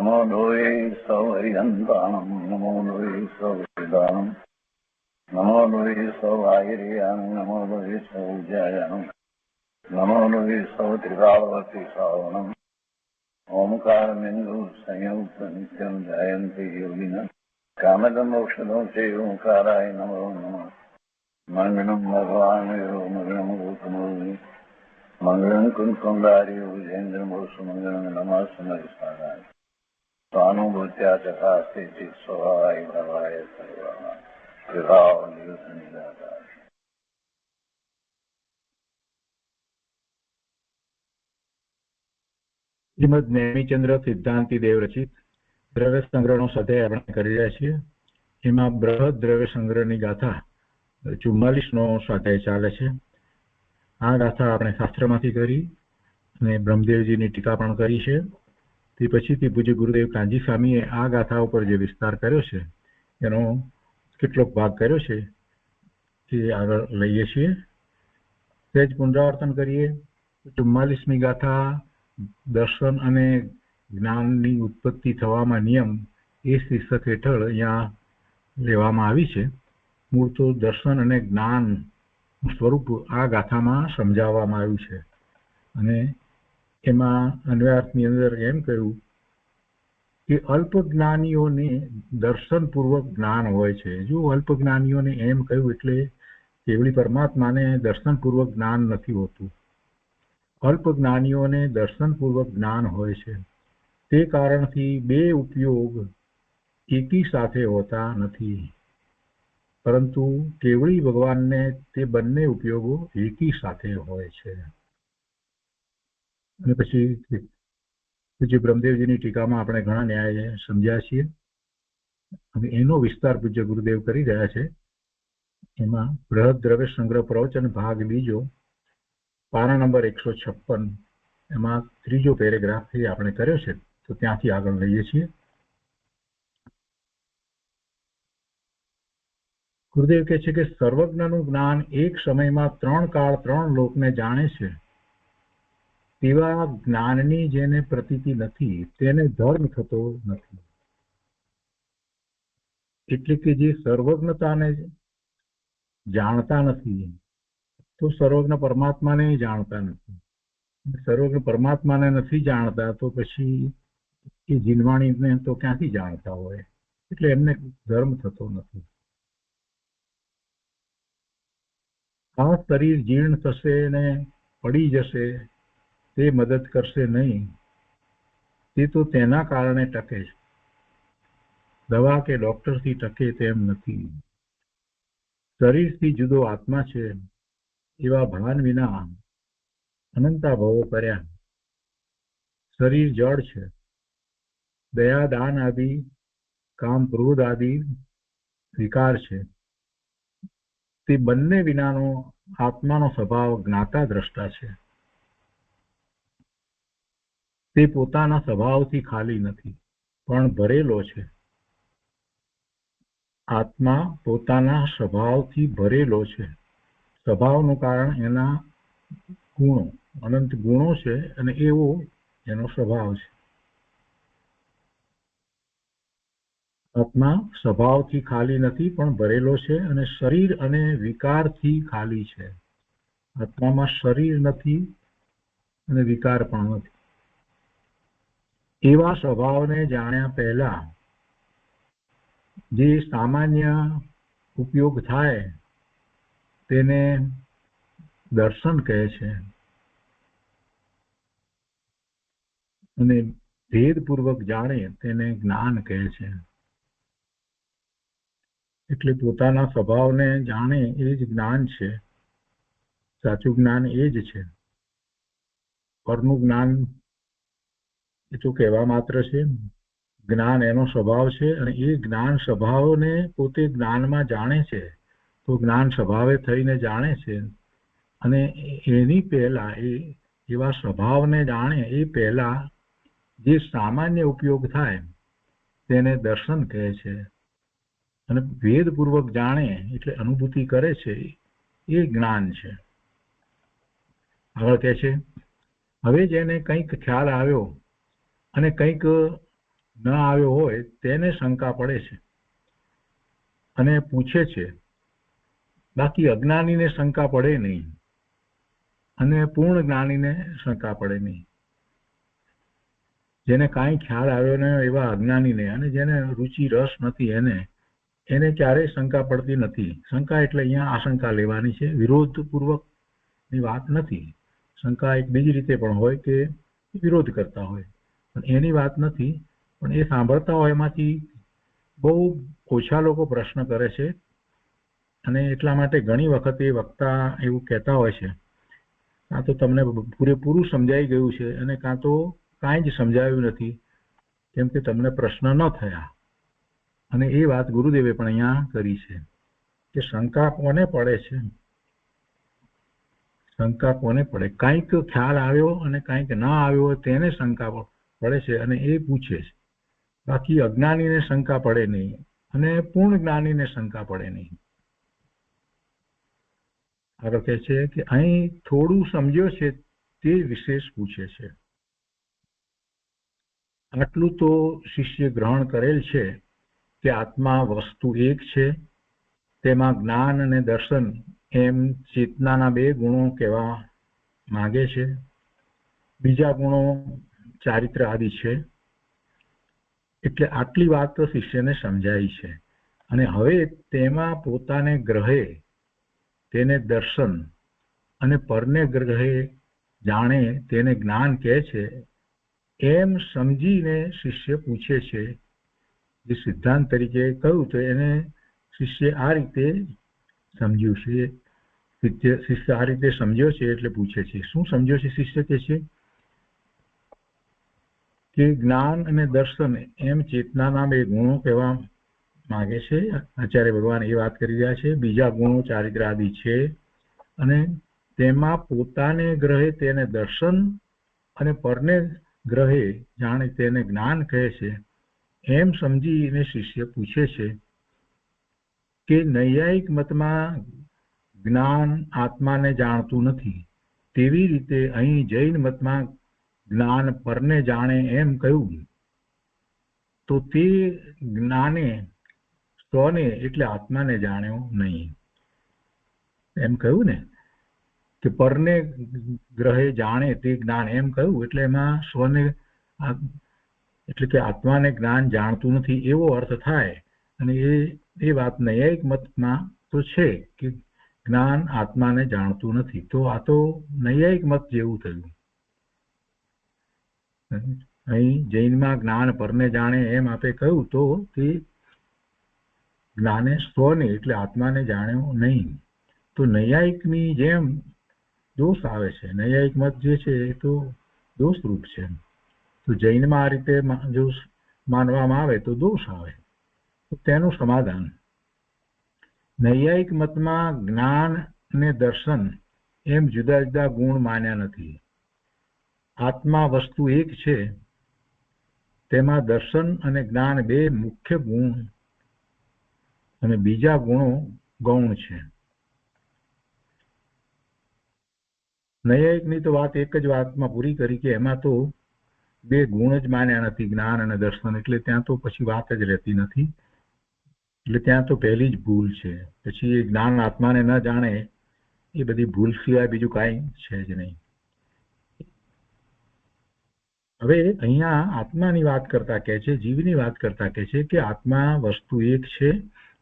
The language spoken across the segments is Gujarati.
नमो लोये सौहरिहन्ताणं नमो लोये सौहृदानं नमो लोये सौभागिर्यानं नमो लोये सौज्यायानं नमो लोये सौत्रिकावती सावनं ओंकारमेन्दु संयुक्त नित्यं ध्यायन्ति योगिनः कामदमोक्षदं चैवोंकाराय नमो नमः मङ्गलं भगवान् मङ्गलं गौतमोऽग्नि मङ्गलं कुञ्कुण्डार्यो विजेन्द्रमोसुमङ्गलं नमः समयसाराय स्वानुभूत्या चकास्ते स्वभावाय भवाय सर्वाः कृपावनिदाता। શ્રીમદ નેમિચંદ્ર સિદ્ધાંતિ દેવ રચિત દ્રવ્ય સંગ્રહનો સ્વાધ્યાય આપણે કરી રહ્યા છીએ. એમાં બૃહદ દ્રવ્ય સંગ્રહની ગાથા 44નો સ્વાધ્યાય ચાલે છે. આ ગાથા આપણે શાસ્ત્રમાંથી કરી અને બ્રહ્મદેવજીની ટીકા પણ કરી છે. તે પછીથી પૂજ્ય ગુરુદેવ કાંજી સ્વામીએ આ ગાથા ઉપર જે વિસ્તાર કર્યો છે એનો કેટલોક ભાગ કર્યો છે એ આગળ લઈએ છીએ. સહેજ પુનરાવર્તન કરીએ. 44મી ગાથા દર્શન અને જ્ઞાનની ઉત્પત્તિ થવામાં નિયમ એ શીર્ષક હેઠળ અહીંયા લેવામાં આવી છે. મૂળ તો દર્શન અને જ્ઞાન સ્વરૂપ આ ગાથામાં સમજાવવામાં આવ્યું છે અને એમાં અન્વયાર્થની અંદર એમ કહ્યું કે અલ્પ જ્ઞાનીઓને દર્શનપૂર્વક જ્ઞાન હોય છે. જો અલ્પ જ્ઞાનીઓને એમ કહ્યું એટલે કેવળી પરમાત્માને દર્શનપૂર્વક જ્ઞાન નથી હોતું. અલ્પ જ્ઞાનીઓને દર્શનપૂર્વક જ્ઞાન હોય છે. તે કારણથી બે ઉપયોગ એકી સાથે હોતા નથી, પરંતુ કેવળી ભગવાનને તે બંને ઉપયોગો એકી સાથે હોય છે. અને પછી પૂજ્ય બ્રહ્મદેવજીની ટીકામાં આપણે ઘણા ન્યાય સમજ્યા છીએ અને એનો વિસ્તાર પૂજ્ય ગુરુદેવ કરી રહ્યા છે. એમાં બૃહદ દ્રવ્ય સંગ્રહ પ્રવચન ભાગ બીજો પાના નંબર 156 એમાં ત્રીજો પેરેગ્રાફ એ આપણે કર્યો છે, તો ત્યાંથી આગળ લઈએ છીએ. ગુરુદેવ કહે છે કે સર્વજ્ઞનું જ્ઞાન એક સમયમાં 3 કાળ 3 લોકને જાણે છે. તેવા જ્ઞાનની જેને પ્રતીતિ નથી તેને ધર્મ થતો નથી. એટલે કે જે સર્વજ્ઞતાને જાણતા નથી તો સર્વજ્ઞ પરમાત્માને જાણતા નથી. સર્વજ્ઞ પરમાત્માને નથી જાણતા તો પછી એ જીનવાણીને તો ક્યાંથી જાણતા હોય? એટલે એમને ધર્મ થતો નથી. આ શરીર જીર્ણ થશે ને પડી જશે, તે મદદ કરશે નહીં. તે તો તેના કારણે ટકે છે, દવા કે ડોક્ટરથી ટકે તેમ નથી. શરીરથી જુદો આત્મા છે એવા ભાન વિના અનંતા ભવો કર્યા. શરીર જળ છે. દયા દાન આદિ કામ ક્રોધ આદિ વિકાર છે. તે બંને વિનાનો આત્માનો સ્વભાવ જ્ઞાતા દ્રષ્ટા છે. તે પોતાના સ્વભાવથી ખાલી નથી પણ ભરેલો છે. આત્મા પોતાના સ્વભાવથી ભરેલો છે. સ્વભાવનું કારણ એના ગુણો, અનંત ગુણો છે અને એવો એનો સ્વભાવ છે. આત્મા સ્વભાવથી ખાલી નથી પણ ભરેલો છે અને શરીર અને વિકારથી ખાલી છે. આત્મામાં શરીર નથી અને વિકાર પણ નથી. એવા સ્વભાવને જાણ્યા પહેલા જે સામાન્ય ઉપયોગ થાય તેને દર્શન કહે છે અને ભેદપૂર્વક જાણે તેને જ્ઞાન કહે છે. એટલે પોતાના સ્વભાવને જાણે એ જ જ્ઞાન છે. સાચું જ્ઞાન એ જ છે. પરનું જ્ઞાન એ તો કહેવા માત્ર છે. જ્ઞાન એનો સ્વભાવ છે અને એ જ્ઞાન સ્વભાવને પોતે જ્ઞાનમાં જાણે છે તો જ્ઞાન સ્વભાવે થઈને જાણે છે. અને એની પહેલા એવા સ્વભાવને જાણે એ પહેલા જે સામાન્ય ઉપયોગ થાય તેને દર્શન કહે છે. અને ભેદપૂર્વક જાણે એટલે અનુભૂતિ કરે છે એ જ્ઞાન છે. આગળ કહે છે, હવે જેને કંઈક ખ્યાલ આવ્યો અને કંઈક ન આવ્યો હોય તેને શંકા પડે છે અને પૂછે છે, બાકી અજ્ઞાનીને શંકા પડે નહીં અને પૂર્ણ જ્ઞાનીને શંકા પડે નહીં. જેને કાંઈ ખ્યાલ આવ્યો ન એવા અજ્ઞાનીને અને જેને રુચિ રસ નથી એને ક્યારેય શંકા પડતી નથી. શંકા એટલે અહીંયા આશંકા લેવાની છે, વિરોધપૂર્વકની વાત નથી. શંકા એક બીજી રીતે પણ હોય કે વિરોધ કરતા હોય, પણ એની વાત નથી. પણ એ સાંભળતા હોય એમાંથી બહુ ઓછા લોકો પ્રશ્ન કરે છે અને એટલા માટે ઘણી વખત એ વક્તા એવું કહેતા હોય છે, કાં તો તમને પૂરેપૂરું સમજાઈ ગયું છે અને કાં તો કાંઈ જ સમજાયું નથી, કેમ કે તમને પ્રશ્ન ન થયા. અને એ વાત ગુરુદેવે પણ અહીંયા કરી છે કે શંકા કોને પડે છે, શંકા કોને પડે, કાંઈક ખ્યાલ આવ્યો અને કાંઈક ના આવ્યો તેને શંકા પડે છે અને એ પૂછે છે. બાકી અજ્ઞાનીને શંકા પડે નહીં અને પૂર્ણ જ્ઞાનીને શંકા પડે નહીં. આગળ કહે છે કે અહીં થોડું સમજ્યો છે તે વિશેષ પૂછે છે. આટલું તો શિષ્ય ગ્રહણ કરેલ છે કે આત્મા વસ્તુ એક છે, તેમાં જ્ઞાન અને દર્શન એમ ચેતનાના 2 ગુણો કહેવા માંગે છે. બીજા ગુણો ચારિત્ર આદિ છે. એટલે આટલી વાત તો શિષ્યને સમજાઈ છે અને હવે તેમાં પોતાને ગ્રહે તેને દર્શન અને પરને ગ્રહે જાણે તેને જ્ઞાન કહે છે એમ સમજીને શિષ્ય પૂછે છે. જે સિદ્ધાંત તરીકે કહ્યું તો એને શિષ્ય આ રીતે સમજ્યું છે. શિષ્ય આ રીતે સમજ્યો છે એટલે પૂછે છે. શું સમજ્યો છે શિષ્ય? કહે છે કે જ્ઞાન અને દર્શન એમ ચેતનાના 2 ગુણો કહેવા માંગે છે. આચાર્ય ભગવાન એ વાત કરી રહ્યા છે. બીજા ગુણો ચારિત્ર આદિ છે અને તેમાં પોતાને ગ્રહે તેને દર્શન અને પરને ગ્રહે જાણે તેને જ્ઞાન કહે છે એમ સમજીને શિષ્ય પૂછે છે કે નૈયાયિક મતમાં જ્ઞાન આત્માને જાણતું નથી, તેવી રીતે અહીં જૈન મતમાં જ્ઞાન પરને જાણે એમ કહ્યું તો તે જ્ઞાને સ્વને એટલે આત્માને જાણ્યો નહીં. એમ કહ્યું ને કે પરને ગ્રહે જાણે તે જ્ઞાન એમ કહ્યું એટલે એમાં સ્વને એટલે કે આત્માને જ્ઞાન જાણતું નથી એવો અર્થ થાય. અને એ વાત નૈયાયિક મતમાં તો છે કે જ્ઞાન આત્માને જાણતું નથી. તો આ તો નૈયાયિક મત જેવું થયું. અહીં જૈનમાં જ્ઞાન પરને જાણે એમ આપે કહ્યું તો તે જ્ઞાને સ્વને એટલે આત્માને જાણ્યો નહીં. તો નૈયાયિકની જેમ દોષ આવે છે. નૈયાયિક મત જે છે એ તો દોષરૂપ છે. તો જૈનમાં આ રીતે જો માનવામાં આવે તો દોષ આવે. તો તેનું સમાધાન, નૈયાયિક મતમાં જ્ઞાન અને દર્શન એમ જુદા જુદા ગુણ માન્યા નથી. આત્મા વસ્તુ એક છે, તેમાં દર્શન અને જ્ઞાન 2 મુખ્ય ગુણ અને બીજા ગુણો ગૌણ છે. નૈયાયિકની તો વાત એક જ વાતમાં પૂરી કરી કે એમાં તો 2 ગુણ જ માન્યા નથી, જ્ઞાન અને દર્શન. એટલે ત્યાં તો પછી વાત જ રહેતી નથી. એટલે ત્યાં તો પહેલી જ ભૂલ છે. પછી એ જ્ઞાન આત્માને ન જાણે એ બધી ભૂલ સિવાય બીજું કાંઈ છે જ નહીં. હવે અહીંયા આત્માની વાત કરતા કહે છે, જીવની વાત કરતા કહે છે કે આત્મા વસ્તુ એક છે,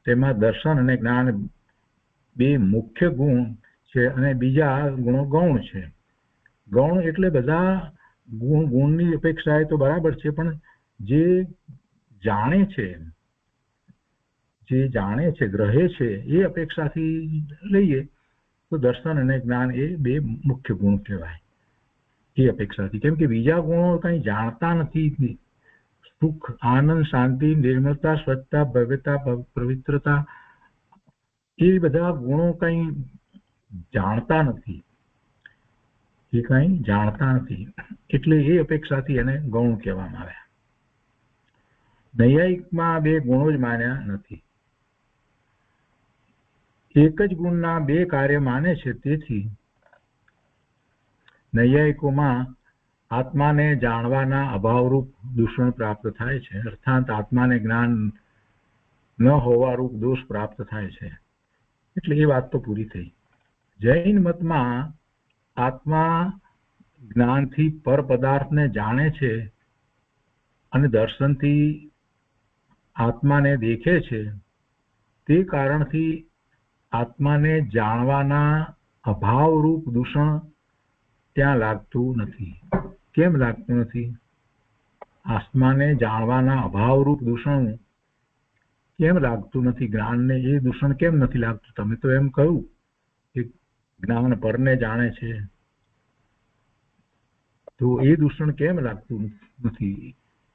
તેમાં દર્શન અને જ્ઞાન 2 મુખ્ય ગુણ છે અને બીજા ગુણો ગૌણ છે. ગૌણ એટલે બધા ગુણની અપેક્ષાએ તો બરાબર છે, પણ જે જાણે છે ગ્રહે છે એ અપેક્ષાથી લઈએ તો દર્શન અને જ્ઞાન એ 2 મુખ્ય ગુણ કહેવાય. એ અપેક્ષાથી, કેમ કે બીજા ગુણો કંઈ જાણતા નથી. સુખ, આનંદ, શાંતિ, નિર્મળતા, સ્વચ્છતા, ભવ્યતા, પવિત્રતા એ બધા ગુણો કંઈ જાણતા નથી. એટલે એ અપેક્ષાથી એને ગૌણ કહેવામાં આવ્યા. નૈયાયિકમાં 2 ગુણો જ માન્યા નથી. એક જ ગુણના 2 કાર્ય માને છે. તેથી નૈયાયિકોમાં આત્માને જાણવાના અભાવરૂપ દૂષણ પ્રાપ્ત થાય છે, અર્થાત આત્માને જ્ઞાન ન હોવારૂપ દોષ પ્રાપ્ત થાય છે. એટલે એ વાત તો પૂરી થઈ. જૈન મતમાં આત્મા જ્ઞાનથી પર પદાર્થને જાણે છે અને દર્શનથી આત્માને દેખે છે, તે કારણથી આત્માને જાણવાના અભાવરૂપ દૂષણ ત્યાં લાગતું નથી. કેમ લાગતું નથી? આત્માને જાણવાના અભાવરૂપ દૂષણ કેમ લાગતું નથી? જ્ઞાનને એ દૂષણ કેમ નથી લાગતું? તમે તો એમ કહ્યું કે જ્ઞાન પરને જાણે છે, તો એ દૂષણ કેમ લાગતું નથી?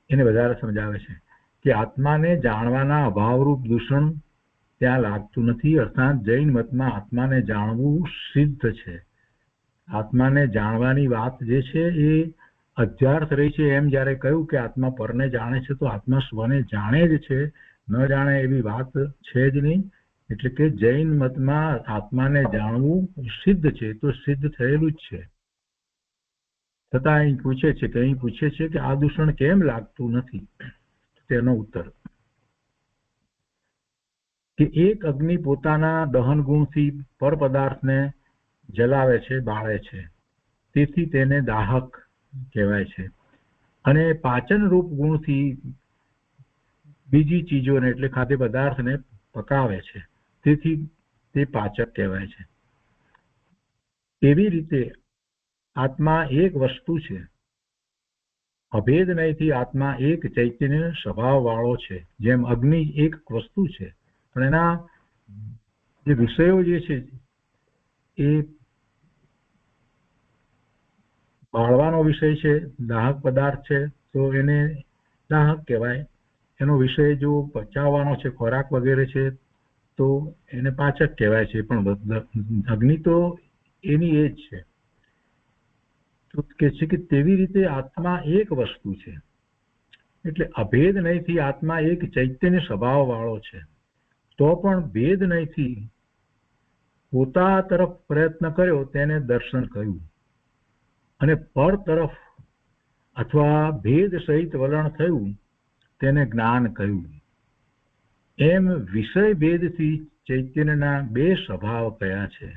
એને વધારે સમજાવે છે કે આત્માને જાણવાના અભાવરૂપ દૂષણ ત્યાં લાગતું નથી, અર્થાત જૈન મતમાં આત્માને જાણવું સિદ્ધ છે. આત્માને જાણવાની વાત જે છે એ અધ્યાર્થ રહી છે. એમ જ્યારે કહ્યું કે આત્મા પરને જાણે છે, તો આત્મા સ્વને જાણે જ છે, ન જાણે એવી વાત છે જ નહીં. એટલે કે જૈન મતમાં આત્માને જાણવું સિદ્ધ છે, તો સિદ્ધ થયેલું જ છે. છતાં અહીં પૂછે છે કે આ દૂષણ કેમ લાગતું નથી? તેનો ઉત્તર કે એક અગ્નિ પોતાના દહન ગુણથી પર પદાર્થને જલાવે છે, બાળે છે, તેથી તેને દાહક કહેવાય છે. અને પાચન રૂપ ગુણથી બીજી ચીજોને એટલે ખાદ્ય પદાર્થને પકાવે છે, તેથી તે પાચક કહેવાય છે. એવી રીતે આત્મા એક વસ્તુ છે, અભેદ નહીંથી આત્મા એક ચૈતન્ય સ્વભાવ વાળો છે. જેમ અગ્નિ એક વસ્તુ છે, પણ એના જે વિષયો જે છે એ બાળવાનો વિષય છે, દાહક પદાર્થ છે, તો એને દાહક કહેવાય. એનો વિષય જો પચાવવાનો છે, ખોરાક વગેરે છે, તો એને પાચક કહેવાય છે. પણ અગ્નિ તો એની એ જ છે. તો કે છે કે તેવી રીતે આત્મા એક વસ્તુ છે, એટલે અભેદ નહીંથી આત્મા એક ચૈતન્ય સ્વભાવ વાળો છે. તો પણ ભેદ નહીંથી પોતા તરફ પ્રયત્ન કર્યો તેને દર્શન કહ્યું, અને પર તરફ અથવા ભેદ સહિત વલણ થયું તેને જ્ઞાન કહ્યું. એમ વિષય ભેદથી ચૈતન્યના બે સ્વભાવ કયા છે.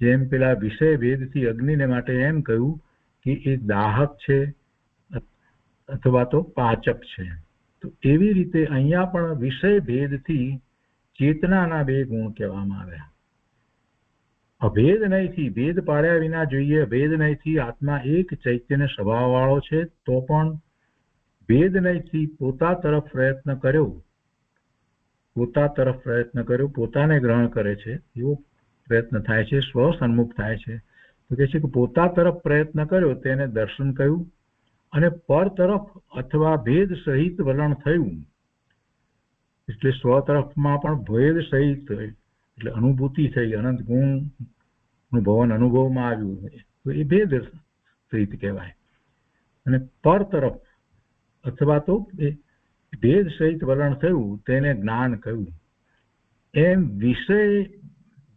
જેમ પેલા વિષય ભેદથી અગ્નિને માટે એમ કહ્યું કે એ દાહક છે અથવા તો પાચક છે, તો એવી રીતે અહીંયા પણ વિષય ભેદથી ચેતનાના બે ગુણ કહેવામાં આવ્યા. અભેદ નહીંથી, ભેદ પાડ્યા વિના જોઈએ, અભેદ નહીંથી આત્મા એક ચૈતન્ય સ્વભાવ વાળો છે, તો પણ ભેદ નહીંથી પોતા તરફ પ્રયત્ન કર્યો, પોતાને ગ્રહણ કરે છે એવો પ્રયત્ન થાય છે, સ્વ સન્મુખ થાય છે. તો કહે છે કે પોતા તરફ પ્રયત્ન કર્યો તેને દર્શન કહ્યું, અને પર તરફ અથવા ભેદ સહિત વલણ થયું, એટલે સ્વ તરફમાં પણ ભેદ સહિત એટલે અનુભૂતિ થઈ, અનંત ગુણ નું ભવન અનુભવમાં આવ્યું, તો એ ભેદ સહિત કહેવાય. અને પર તરફ અથવા તો ભેદ સહિત વલણ થયું તેને જ્ઞાન કહ્યું. એમ વિષય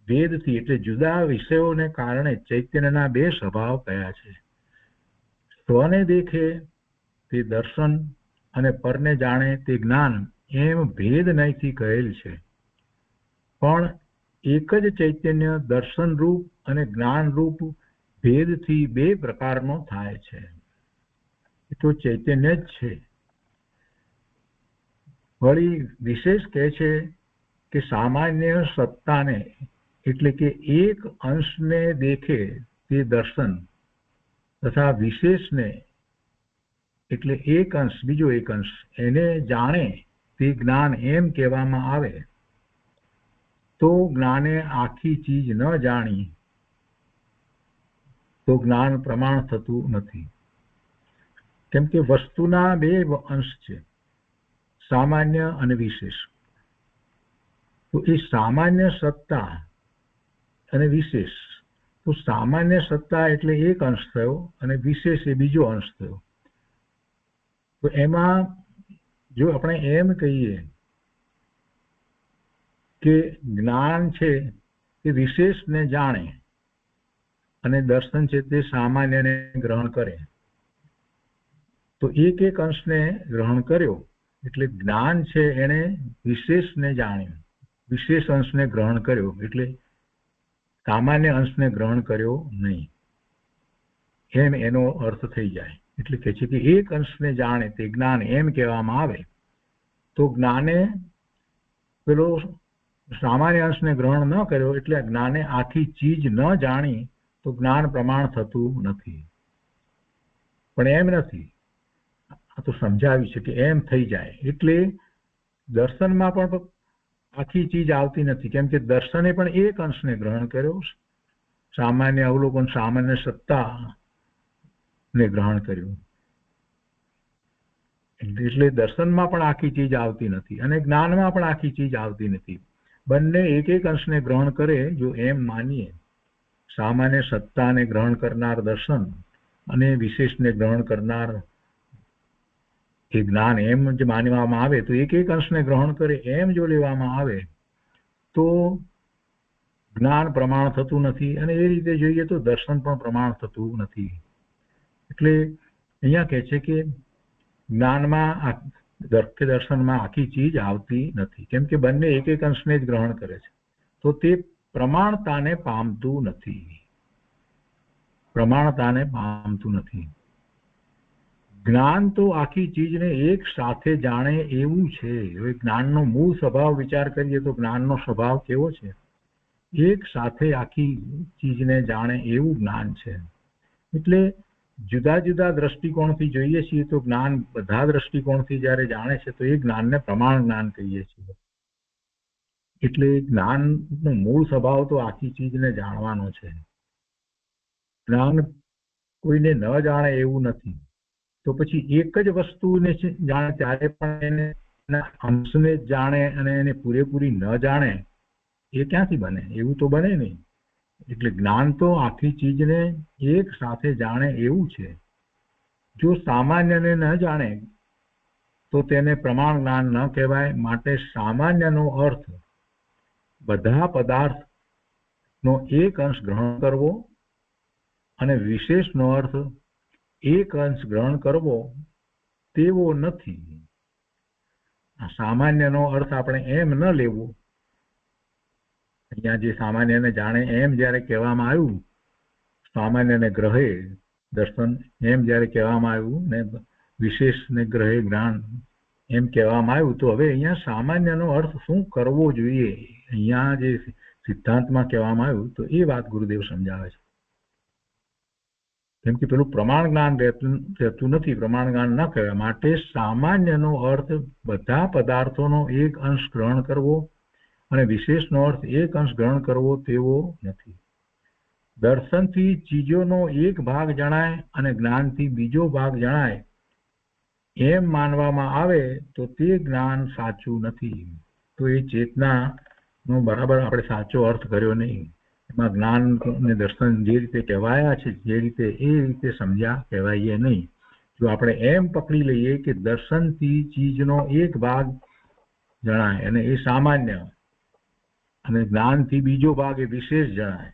ભેદથી એટલે જુદા વિષયોને કારણે ચૈતન્યના બે સ્વભાવ કયા છે. સ્વને દેખે તે દર્શન અને પરને જાણે તે જ્ઞાન, એમ ભેદ નહીંથી કહેલ છે. પણ એક જ ચૈતન્ય દર્શન રૂપ અને જ્ઞાન રૂપ ભેદથી બે પ્રકારનો થાય છે. એ તો ચૈતન્ય જ છે. વળી વિશેષ કહે છે કે સામાન્ય સત્તાને એટલે કે એક અંશને દેખે તે દર્શન તથા વિશેષને એટલે એક અંશ બીજો એક અંશ એને જાણે તે જ્ઞાન એમ કહેવામાં આવે, તો જ્ઞાને આખી ચીજ ન જાણી તો જ્ઞાન પ્રમાણ થતું નથી. કેમ કે વસ્તુના બે અંશ છે, સામાન્ય અને વિશેષ. તો એ સામાન્ય સત્તા અને વિશેષ, તો સામાન્ય સત્તા એટલે એક અંશ થયો અને વિશેષ એ બીજો અંશ થયો. તો એમાં જો આપણે એમ કહીએ કે જ્ઞાન છે એ વિશેષને જાણે અને દર્શન છે તે સામાન્યને ગ્રહણ કરે, તો એક અંશને ગ્રહણ કર્યો એટલે જ્ઞાન છે એને વિશેષને જાણ્યું, વિશેષ અંશને ગ્રહણ કર્યો એટલે સામાન્ય અંશને ગ્રહણ કર્યો નહીં, એમ એનો અર્થ થઈ જાય. એટલે કે છે કે એક અંશને જાણે તે જ્ઞાન એમ કહેવામાં આવે તો જ્ઞાને પેલો સામાન્ય અંશને ગ્રહણ ન કર્યો એટલે જ્ઞાને આખી ચીજ ન જાણી તો જ્ઞાન પ્રમાણ થતું નથી. પણ એમ નથી, આ તો સમજાવ્યું છે કે એમ થઈ જાય. એટલે દર્શનમાં પણ આખી ચીજ આવતી નથી, કેમ કે દર્શને પણ એક અંશને ગ્રહણ કર્યો, સામાન્ય અવલોકન સામાન્ય સત્તા ને ગ્રહણ કર્યું. એટલે દર્શનમાં પણ આખી ચીજ આવતી નથી અને જ્ઞાનમાં પણ આખી ચીજ આવતી નથી. બંને એક અંશને ગ્રહણ કરે જો એમ માનીએ, સામાન્ય સત્તાને ગ્રહણ કરનાર દર્શન અને વિશેષને ગ્રહણ કરનાર એ જ્ઞાન એમ જ માનવામાં આવે તો એક અંશને ગ્રહણ કરે એમ જો લેવામાં આવે તો જ્ઞાન પ્રમાણ થતું નથી અને એ રીતે જોઈએ તો દર્શન પણ પ્રમાણ થતું નથી. એટલે અહીંયા કહે છે કે જ્ઞાનમાં દર્શનમાં આખી ચીજ આવતી નથી, કેમ કે બંને એક અંશને જ ગ્રહણ કરે છે તો તે પ્રમાણતાને પામતું નથી, પ્રમાણતાને પામતું નથી. જ્ઞાન તો આખી ચીજને એક સાથે જાણે એવું છે. હવે જ્ઞાનનો મૂળ સ્વભાવ વિચાર કરીએ તો જ્ઞાનનો સ્વભાવ કેવો છે? એક સાથે આખી ચીજને જાણે એવું જ્ઞાન છે. એટલે જુદા જુદા દ્રષ્ટિકોણથી જોઈએ છીએ તો જ્ઞાન બધા દ્રષ્ટિકોણથી જ્યારે જાણે છે તો એ જ્ઞાનને પ્રમાણ જ્ઞાન કહીએ છીએ. એટલે જ્ઞાનનો મૂળ સ્વભાવ તો આખી ચીજને જાણવાનો છે. જ્ઞાન કોઈને ન જાણે એવું નથી. તો પછી એક જ વસ્તુને જાણે ત્યારે પણ એને એના અંશને જ જાણે અને એને પૂરેપૂરી ન જાણે એ ક્યાંથી બને? એવું તો બને નહીં. એટલે જ્ઞાન તો આખી ચીજને એક સાથે જાણે એવું છે. જો સામાન્યને ન જાણે તો તેને પ્રમાણ જ્ઞાન ન કહેવાય. માટે સામાન્યનો અર્થ બધા પદાર્થનો એક અંશ ગ્રહણ કરવો અને વિશેષનો અર્થ એક અંશ ગ્રહણ કરવો તેવો નથી. આ સામાન્યનો અર્થ આપણે એમ ન લેવો. અહીંયા જે સામાન્યને જાણે એમ જ્યારે કહેવામાં આવ્યું, સામાન્યને ગ્રહે દર્શન એમ જ્યારે કહેવામાં આવ્યું ને વિશેષને ગ્રહે જ્ઞાન એમ કહેવામાં આવ્યું, તો હવે અહીંયા સામાન્યનો અર્થ શું કરવો જોઈએ અહીંયા જે સિદ્ધાંતમાં કહેવામાં આવ્યું તો એ વાત ગુરુદેવ સમજાવે છે. કેમ કે પેલું પ્રમાણ જ્ઞાન રહેતું નથી, પ્રમાણ જ્ઞાન ન કહેવાય. માટે સામાન્યનો અર્થ બધા પદાર્થોનો એક અંશ ગ્રહણ કરવો અને વિશેષનો અર્થ એક અંશ ગ્રહણ કરવો તેવો નથી. દર્શનથી ચીજોનો એક ભાગ જણાય અને જ્ઞાનથી બીજો ભાગ જણાય એમ માનવામાં આવે તો તે જ્ઞાન સાચું નથી. તો એ ચેતનાનો બરાબર આપણે સાચો અર્થ કર્યો નહીં. એમાં જ્ઞાન અને દર્શન જે રીતે કહેવાયા છે જે રીતે એ રીતે સમજ્યા કહેવાય નહીં. જો આપણે એમ પકડી લઈએ કે દર્શનથી ચીજનો એક ભાગ જણાય અને એ સામાન્ય અને જ્ઞાનથી બીજો ભાગ એ વિશેષ જણાય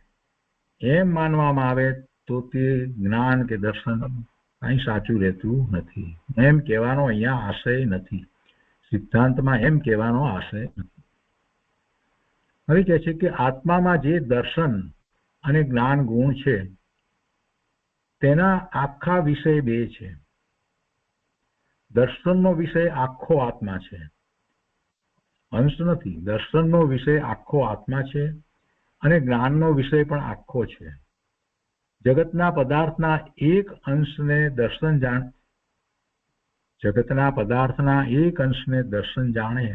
એમ માનવામાં આવે તો તે જ્ઞાન કે દર્શન કંઈ સાચું રહેતું નથી. એમ કહેવાનો અહીંયા આશય નથી. સિદ્ધાંતમાં એમ કહેવાનો આશય નથી. હવે કહે છે કે આત્મામાં જે દર્શન અને જ્ઞાન ગુણ છે તેના આખા વિષય બે છે. દર્શનનો વિષય આખો આત્મા છે, અંશ નથી. દર્શનનો વિષય આખો આત્મા છે અને જ્ઞાનનો વિષય પણ આખો છે. જગતના પદાર્થના એક અંશને જગતના પદાર્થના એક અંશને દર્શન જાણે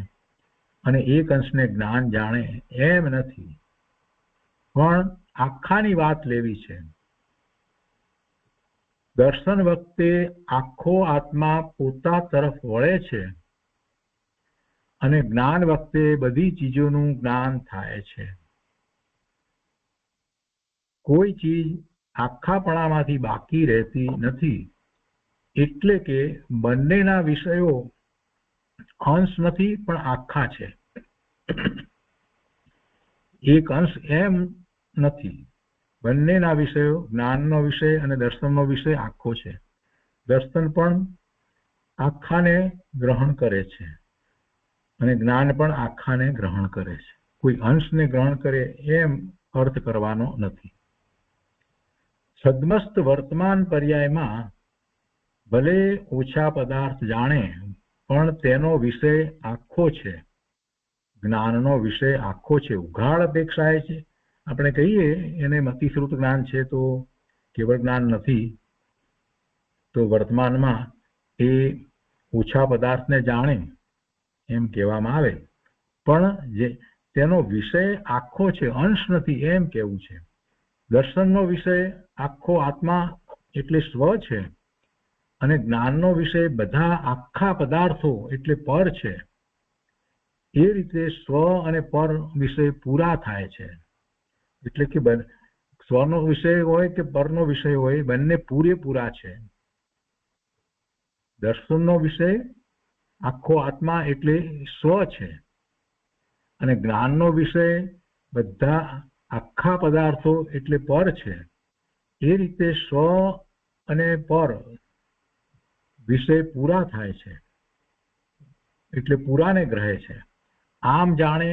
અને એક અંશને જ્ઞાન જાણે એમ નથી, પણ આખાની વાત લેવી છે. દર્શન વખતે આખો આત્મા પોતા તરફ વળે છે અને જ્ઞાન વખતે બધી ચીજોનું જ્ઞાન થાય છે. કોઈ ચીજ આખાપણામાંથી બાકી રહેતી નથી. એટલે કે બંનેના વિષયો અંશ નથી પણ આખા છે. એક અંશ એમ નથી. બંનેના વિષયો જ્ઞાનનો વિષય અને દર્શનનો વિષય આખો છે. દર્શન પણ આખાને ગ્રહણ કરે છે અને જ્ઞાન પણ આખાને ગ્રહણ કરે છે. કોઈ અંશને ગ્રહણ કરે એમ અર્થ કરવાનો નથી. સદમસ્ત વર્તમાન પર્યાયમાં ભલે ઓછા પદાર્થ જાણે પણ તેનો વિષય આખો છે, જ્ઞાનનો વિષય આખો છે. ઉઘાડ અપેક્ષાએ છે આપણે કહીએ એને મતિશ્રુત જ્ઞાન છે તો કેવળ જ્ઞાન નથી, તો વર્તમાનમાં એ ઓછા પદાર્થને જાણે એમ કહેવામાં આવે, પણ જે તેનો વિષય આખો છે, અંશ નથી એમ કહેવું છે. દર્શનનો વિષય આખો આત્મા એટલે સ્વ છે અને જ્ઞાનનો વિષય બધા આખા પદાર્થો એટલે પર છે. એ રીતે સ્વ અને પર વિષય પૂરા થાય છે. એટલે કે સ્વનો વિષય હોય કે પરનો વિષય હોય, બંને પૂરેપૂરા છે. દર્શનનો વિષય આખો આત્મા એટલે સ્વ છે અને જ્ઞાનનો વિષય બધા આખા પદાર્થો એટલે પર છે. એ રીતે સ્વ અને પર વિષય પૂરા થાય છે એટલે પૂરાને ગ્રહે છે. આમ જાણે,